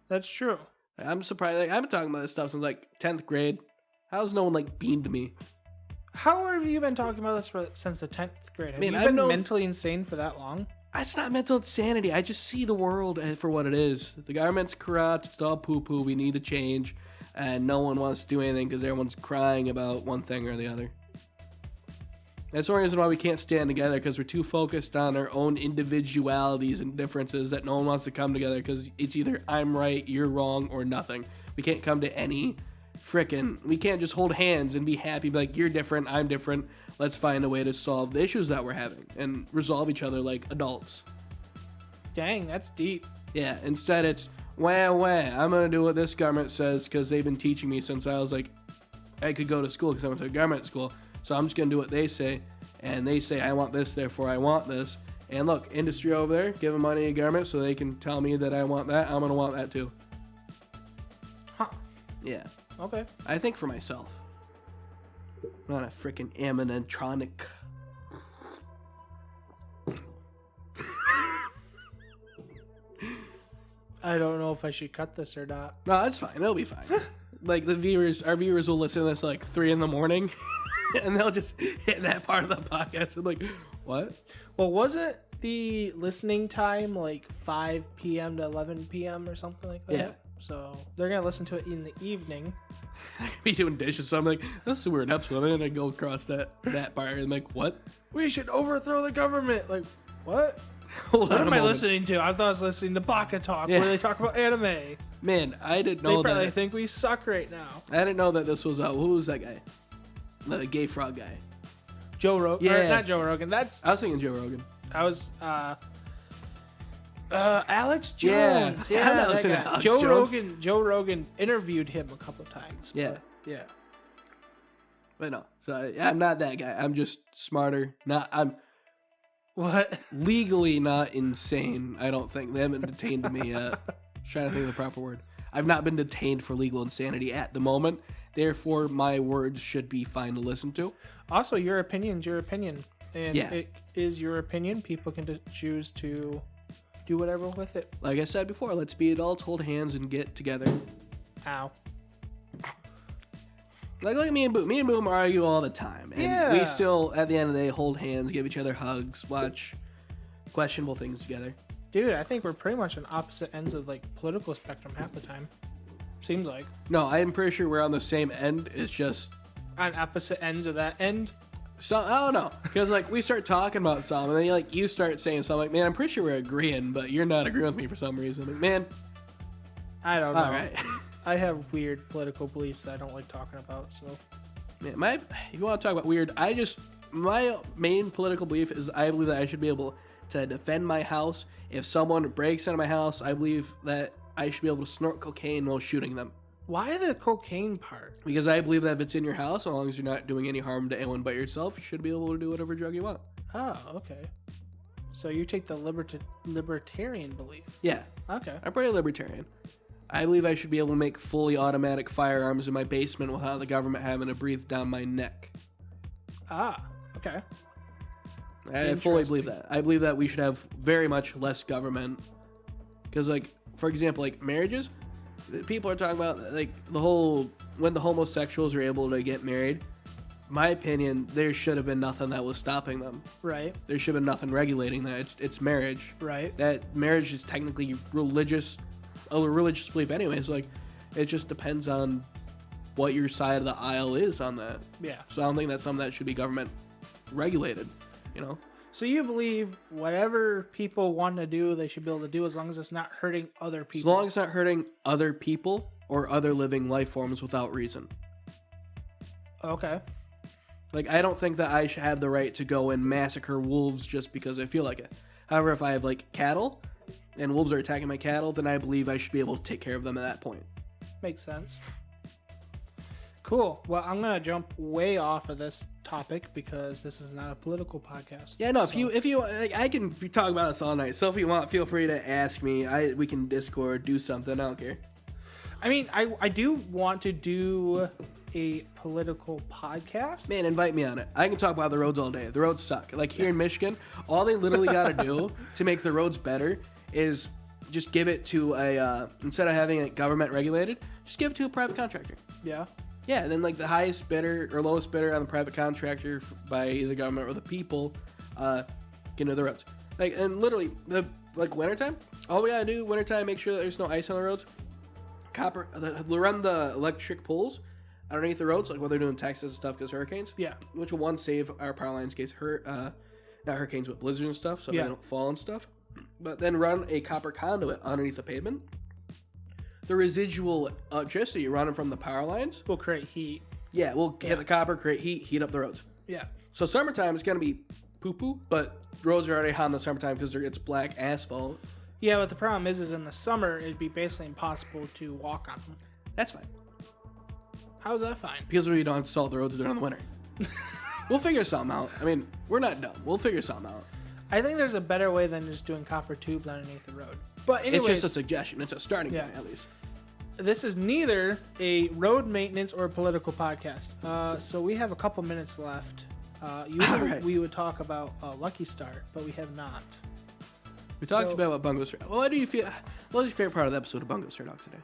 That's true. Like, I'm surprised. Like, I've been talking about this stuff since, like, 10th grade. How's no one, like, beamed me? How have you been talking about this since the 10th grade? Have Man, you I've been known- mentally insane for that long? It's not mental insanity. I just see the world for what it is. The government's corrupt. It's all poo-poo. We need to change. And no one wants to do anything because everyone's crying about one thing or the other. That's the reason why we can't stand together, because we're too focused on our own individualities and differences that no one wants to come together, because it's either I'm right, you're wrong, or nothing. We can't come to any we can't just hold hands and be happy, be like, you're different, I'm different. Let's find a way to solve the issues that we're having and resolve each other like adults. Dang, that's deep. Yeah, instead it's, wah, I'm going to do what this government says because they've been teaching me since I was like, I could go to school because I went to a government school. So I'm just going to do what they say. And they say, I want this, therefore I want this. And look, industry over there, giving money to government so they can tell me that I want that. I'm going to want that too. Huh. Yeah. Okay. I think for myself. I'm not a freaking animatronic. I don't know if I should cut this or not. No, that's fine. It'll be fine. Like our viewers will listen to this like 3 a.m. and they'll just hit that part of the podcast and like, what? Well, wasn't the listening time like 5 p.m. to 11 p.m. or something like that? Yeah. So they're going to listen to it in the evening. I could be doing dishes, so I'm like, this is a weird episode. And then I go across that part and I'm like, what? We should overthrow the government. Like, what? Hold What on am a I moment. listening to? I thought I was listening to Baka-Talk, Yeah. where they talk about anime. Man, I didn't They know probably that. think we suck right now. I didn't know that this was, who was that guy? The gay frog guy. Joe Rogan. Yeah. Not Joe Rogan. That's... I was thinking Joe Rogan. I was... Alex Yeah. Jones. Yeah, I'm not that listening guy. to Alex Joe Jones. Joe Rogan interviewed him a couple times. Yeah. But, yeah. But no, so I'm not that guy. I'm just smarter. I'm What? legally not insane. I don't think they haven't detained me yet. Trying to think of the proper word. I've not been detained for legal insanity at the moment. Therefore, my words should be fine to listen to. Also, your opinion's your opinion. And Yeah. it is your opinion. People can just choose to do whatever with it. Like I said before, let's be adults, hold hands, and get together. Ow. Like, look at me and Boom. Me and Boom argue all the time. And Yeah. we still, at the end of the day, hold hands, give each other hugs, watch questionable things together. Dude, I think we're pretty much on opposite ends of like political spectrum half the time. Seems like. No, I'm pretty sure we're on the same end. It's just... On opposite ends of that end. So, I don't know. Because, like, we start talking about something, and then, like, you start saying something like, man, I'm pretty sure we're agreeing, but you're not agreeing with me for some reason. Like, man, I don't know. all right. I have weird political beliefs that I don't like talking about, so. Man, if you want to talk about weird, my main political belief is I believe that I should be able to defend my house. If someone breaks into my house, I believe that I should be able to snort cocaine while shooting them. Why the cocaine part? Because I believe that if it's in your house, as long as you're not doing any harm to anyone but yourself, you should be able to do whatever drug you want. Oh, okay. So you take the libertarian belief. Yeah, Okay. I'm pretty libertarian. I believe I should be able to make fully automatic firearms in my basement without the government having to breathe down my neck. Ah, okay. I fully believe that. I believe that we should have very much less government. Because, like, for example, like marriages, people are talking about, like, when the homosexuals are able to get married, my opinion, there should have been nothing that was stopping them. Right. There should have been nothing regulating that. It's marriage. Right. That marriage is technically a religious belief anyway. So, like, it just depends on what your side of the aisle is on that. Yeah. So I don't think that's something that should be government regulated, you know? So you believe whatever people want to do, they should be able to do as long as it's not hurting other As people. long as it's not hurting other people or other living life forms without reason. Okay. Like, I don't think that I should have the right to go and massacre wolves just because I feel like it. However, if I have, like, cattle and wolves are attacking my cattle, then I believe I should be able to take care of them at that point. Makes sense. Cool. Well, I'm going to jump way off of this topic because this is not a political podcast. Yeah, no, if you, like, I can talk about this all night. So if you want, feel free to ask me. We can Discord, do something. I don't care. I mean, I do want to do a political podcast. Man, invite me on it. I can talk about the roads all day. The roads suck. Like here in Michigan, all they literally got to do to make the roads better is just give it to instead of having it government regulated, just give it to a private contractor. Yeah. Yeah, and then like the highest bidder or lowest bidder on the private contractor by either government or the people can do the roads. Like, and literally, wintertime, all we gotta do, wintertime, make sure that there's no ice on the roads. Run the electric poles underneath the roads, like what they're doing in Texas and stuff because hurricanes. Yeah. Which will, one, save our power lines in case not hurricanes, but blizzards and stuff, so they don't fall and stuff. But then run a copper conduit underneath the pavement. The residual electricity running from the power lines will create heat. Yeah, we'll hit the copper, create heat up the roads. Yeah. So summertime is going to be poo-poo, but roads are already hot in the summertime because it's black asphalt. Yeah, but the problem is in the summer, it'd be basically impossible to walk on them. That's fine. How's that fine? Because we don't have to salt the roads during the winter. We'll figure something out. I mean, we're not dumb. We'll figure something out. I think there's a better way than just doing copper tubes underneath the road. But anyways, it's just a suggestion. It's a starting point, at least. This is neither a road maintenance or political podcast. So we have a couple minutes left. Usually we would talk about Lucky Star, but we have not. We talked about Bungo Stray. What do you feel? What was your favorite part of the episode of Bungo Stray Dogs today?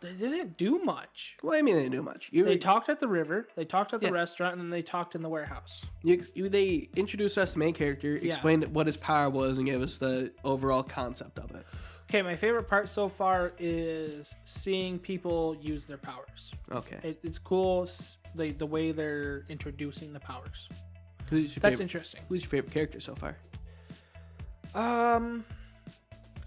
They didn't do much. Well, I mean, they didn't do much. They talked at the river, they talked at the restaurant, and then they talked in the warehouse. They introduced us to the main character, explained what his power was, and gave us the overall concept of it. Okay, my favorite part so far is seeing people use their powers. Okay. It's cool, the way they're introducing the powers. That's interesting. Who's your favorite character so far? I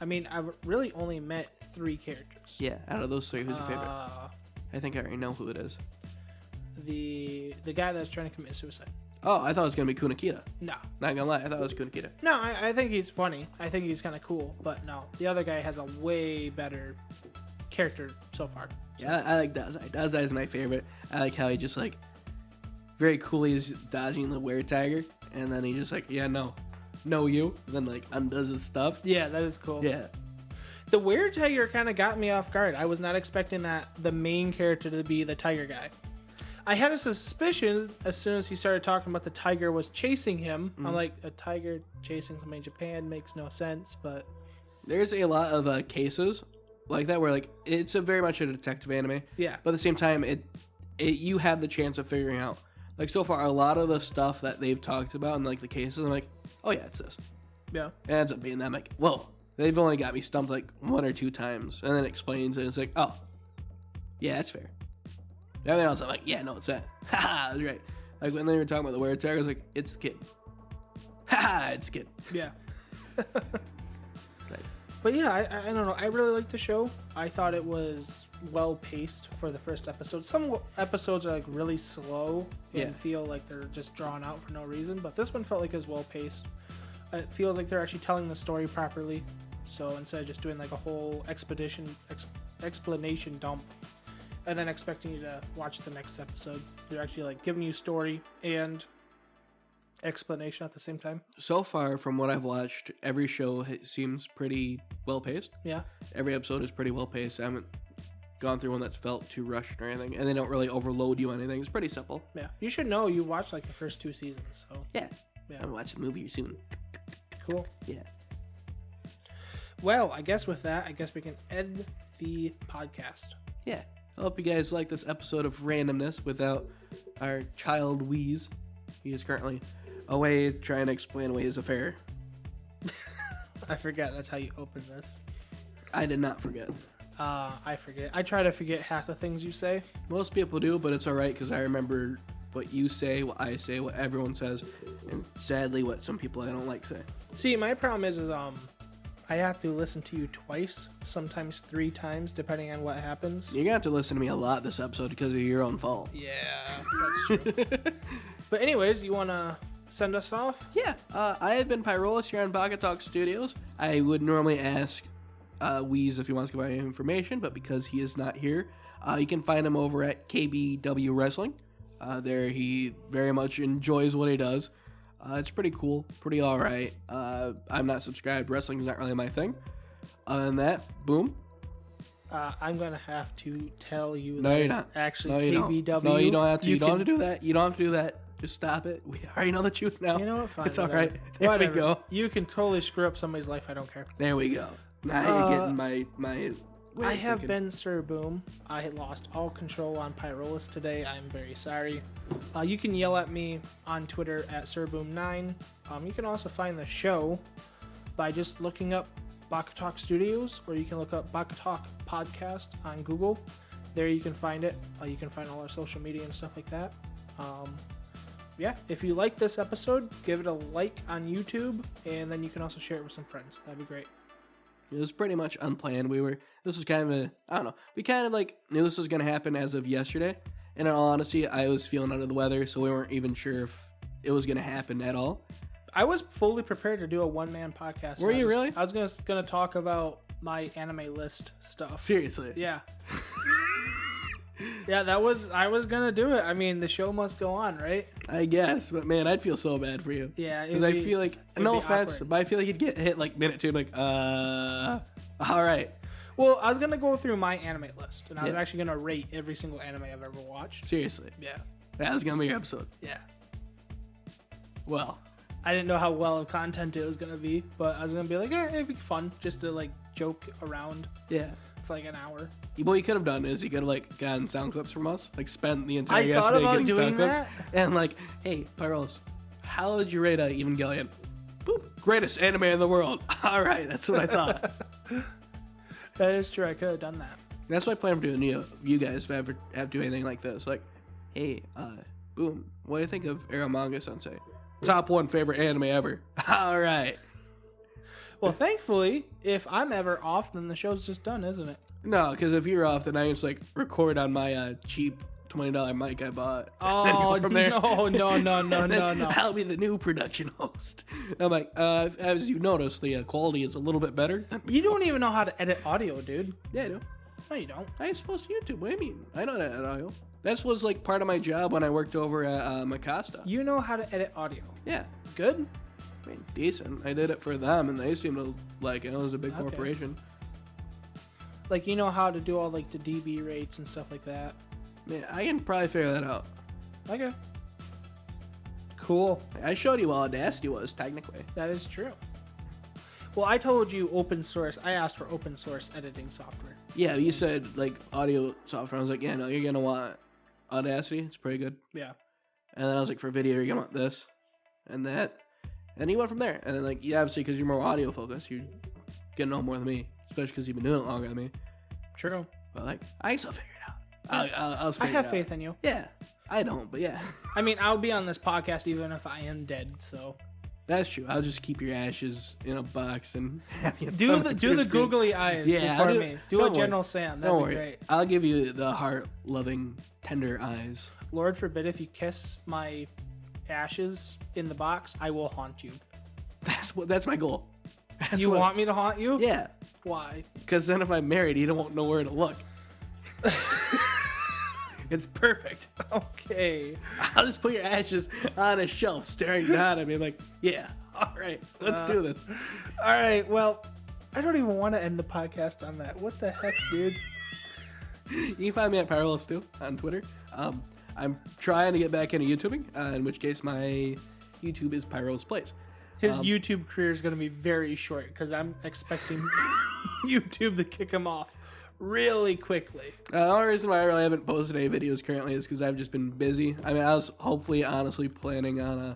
mean, I've really only met 3 characters. Yeah, out of those 3, who's your favorite? I think I already know who it is. The guy that's trying to commit suicide. Oh, I thought it was going to be Kunakita. No. Not gonna lie, I thought it was Kunakita. No, I think he's funny. I think he's kind of cool, but no. The other guy has a way better character so far. Yeah, I like Dazai. Dazai is my favorite. I like how he just, very coolly is dodging the were-tiger, and then he just no you, and then, undoes his stuff. Yeah, that is cool. Yeah. The were-tiger kind of got me off guard. I was not expecting the main character to be the tiger guy. I had a suspicion as soon as he started talking about the tiger was chasing him. Mm-hmm. I'm like, a tiger chasing somebody in Japan makes no sense, but... There's a lot of cases like that where, it's very much a detective anime. Yeah. But at the same time, you have the chance of figuring out. So far, a lot of the stuff that they've talked about in, the cases, I'm like, oh, yeah, it's this. Yeah. It ends up being that. I'm like, whoa. They've only got me stumped, 1 or 2 times. And then it explains, and it's like, oh, yeah, that's fair. Everything else, I'm like, yeah, no, it's that. Haha, that's right. When they were talking about the were-tiger, I was like, it's the kid. Haha, it's the kid. Yeah. But yeah, I don't know. I really liked the show. I thought it was well paced for the first episode. Some episodes are really slow and feel like they're just drawn out for no reason, but this one felt like it was well paced. It feels like they're actually telling the story properly. So instead of just doing a whole explanation dump and then expecting you to watch the next episode, they're actually giving you story and explanation at the same time. So far, from what I've watched, every show seems pretty well paced. Yeah. Every episode is pretty well paced. I haven't gone through one that's felt too rushed or anything, and they don't really overload you on anything. It's pretty simple. Yeah. You should know you watched the first 2 seasons. So yeah. I'm watching the movie soon. Cool. Yeah. Well, I guess with that, we can end the podcast. Yeah. I hope you guys like this episode of Randomness without our child Wheeze. He is currently away trying to explain away his affair. I forget that's how you open this. I did not forget. I forget. I try to forget half the things you say. Most people do, but it's alright because I remember what you say, what I say, what everyone says, and sadly what some people I don't like say. See, my problem is I have to listen to you twice, sometimes 3 times, depending on what happens. You're gonna have to listen to me a lot this episode because of your own fault. Yeah, that's true. But anyways, you want to send us off? Yeah. I have been Pyrolis here on Baka-Talk Studios. I would normally ask Wheeze if he wants to give out any information, but because he is not here, you can find him over at KBW Wrestling. There he very much enjoys what he does. It's pretty cool, pretty alright. I'm not subscribed. Wrestling's not really my thing. Other than that, boom. I'm going to have to tell you no, that you're it's not. actually no, KBW. Don't. No, you don't have to. You don't have to do that. You don't have to do that. Just stop it. We already know the truth now. You know what? Fine. It's alright. There we go. You can totally screw up somebody's life. I don't care. There we go. Now you're getting my I have been Sir-boom. I lost all control on Pyrolis today. I'm very sorry. You can yell at me on Twitter at Sir-boom9. You can also find the show by just looking up Baka-Talk Studios, or you can look up Baka-Talk Podcast on Google. There you can find it. You can find all our social media and stuff like that. Yeah, if you like this episode, give it a like on YouTube, and then you can also share it with some friends. That'd be great. It was pretty much unplanned. This was kind of I don't know. We kind of like knew this was going to happen as of yesterday. And in all honesty, I was feeling under the weather, so we weren't even sure if it was going to happen at all. I was fully prepared to do a one-man podcast. Were you really? I was gonna talk about my anime list stuff. Seriously? Yeah. Yeah, I was gonna do it. I mean, the show must go on, right? I guess, but man, I'd feel so bad for you. Yeah, because I feel like, no offense, awkward. but I feel like you'd get hit like minute 2, like, all right. Well, I was gonna go through my anime list, and I was actually gonna rate every single anime I've ever watched. Seriously? Yeah. That was gonna be your episode. Yeah. Well, I didn't know how well of content it was gonna be, but I was gonna be like, it'd be fun just to like joke around. Yeah. For like an hour. What you could have done is you could have like gotten sound clips from us, like spent the entire I thought yesterday about getting doing sound clips, that. and like, hey, Pyrolis, how would you rate Evangelion? Boop, greatest anime in the world. All right, that's what I thought. That is true. I could have done that. That's what I plan on doing. You guys, if I ever have to do anything like this, like, hey, boom, what do you think of Manga Sensei? Top 1 favorite anime ever. All right. Well, thankfully, if I'm ever off, then the show's just done, isn't it? No, because if you're off, then I just like record on my cheap $20 mic I bought. Oh, no. I'll be the new production host. I'm like, as you notice, the quality is a little bit better. You don't even know how to edit audio, dude. Yeah, I do. No, you don't. I supposed to YouTube. What do you mean? I know how to edit audio. That was like part of my job when I worked over at Macasta. You know how to edit audio. Yeah. Good? I mean, decent. I did it for them, and they seemed to like it. It was a big corporation. Like, you know how to do all like the DB rates and stuff like that. Man, I can probably figure that out. Okay. Cool. I showed you what Audacity was, technically. That is true. Well, I told you open source. I asked for open source editing software. Yeah, you said like audio software. I was like, yeah, no, you're gonna want Audacity. It's pretty good. Yeah. And then I was like, for video, you're gonna want this and that. And he went from there. And then like, yeah, obviously, because you're more audio focused, you're gonna know more than me, especially because you've been doing it longer than me. True. But like, I still figure it out. I have faith in you. Yeah, I don't, but yeah. I mean, I'll be on this podcast even if I am dead. So that's true. I'll just keep your ashes in a box and have you do the googly eyes for me. Do a General Sam. That'd be great. I'll give you the heart-loving, tender eyes. Lord forbid if you kiss my ashes in the box, I will haunt you. That's my goal. You want me to haunt you? Yeah. Why? Because then if I'm married, you won't know where to look. It's perfect. Okay. I'll just put your ashes on a shelf staring down at me like, yeah, all right, let's do this. All right, well, I don't even want to end the podcast on that. What the heck, dude? You can find me at Pyrolis too on Twitter. I'm trying to get back into YouTubing, in which case my YouTube is Pyrolis Plays. His YouTube career is going to be very short because I'm expecting YouTube to kick him off really quickly. The only reason why I really haven't posted any videos currently is because I've just been busy. I mean, I was honestly planning on,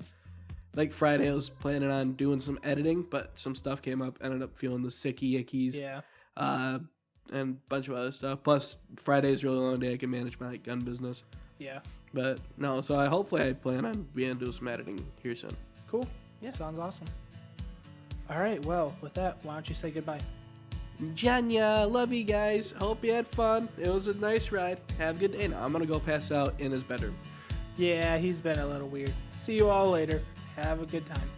like Friday I was planning on doing some editing, but some stuff came up, ended up feeling the sicky ickies. Yeah. And a bunch of other stuff. Plus, Friday is really the only day I can manage my gun business. Yeah. But no, so I plan on being able to do some editing here soon. Cool. Yeah. Sounds awesome. All right, well, with that, why don't you say goodbye? Janya, love you guys. Hope you had fun. It was a nice ride. Have a good day. Now I'm going to go pass out in his bedroom. Yeah, he's been a little weird. See you all later. Have a good time.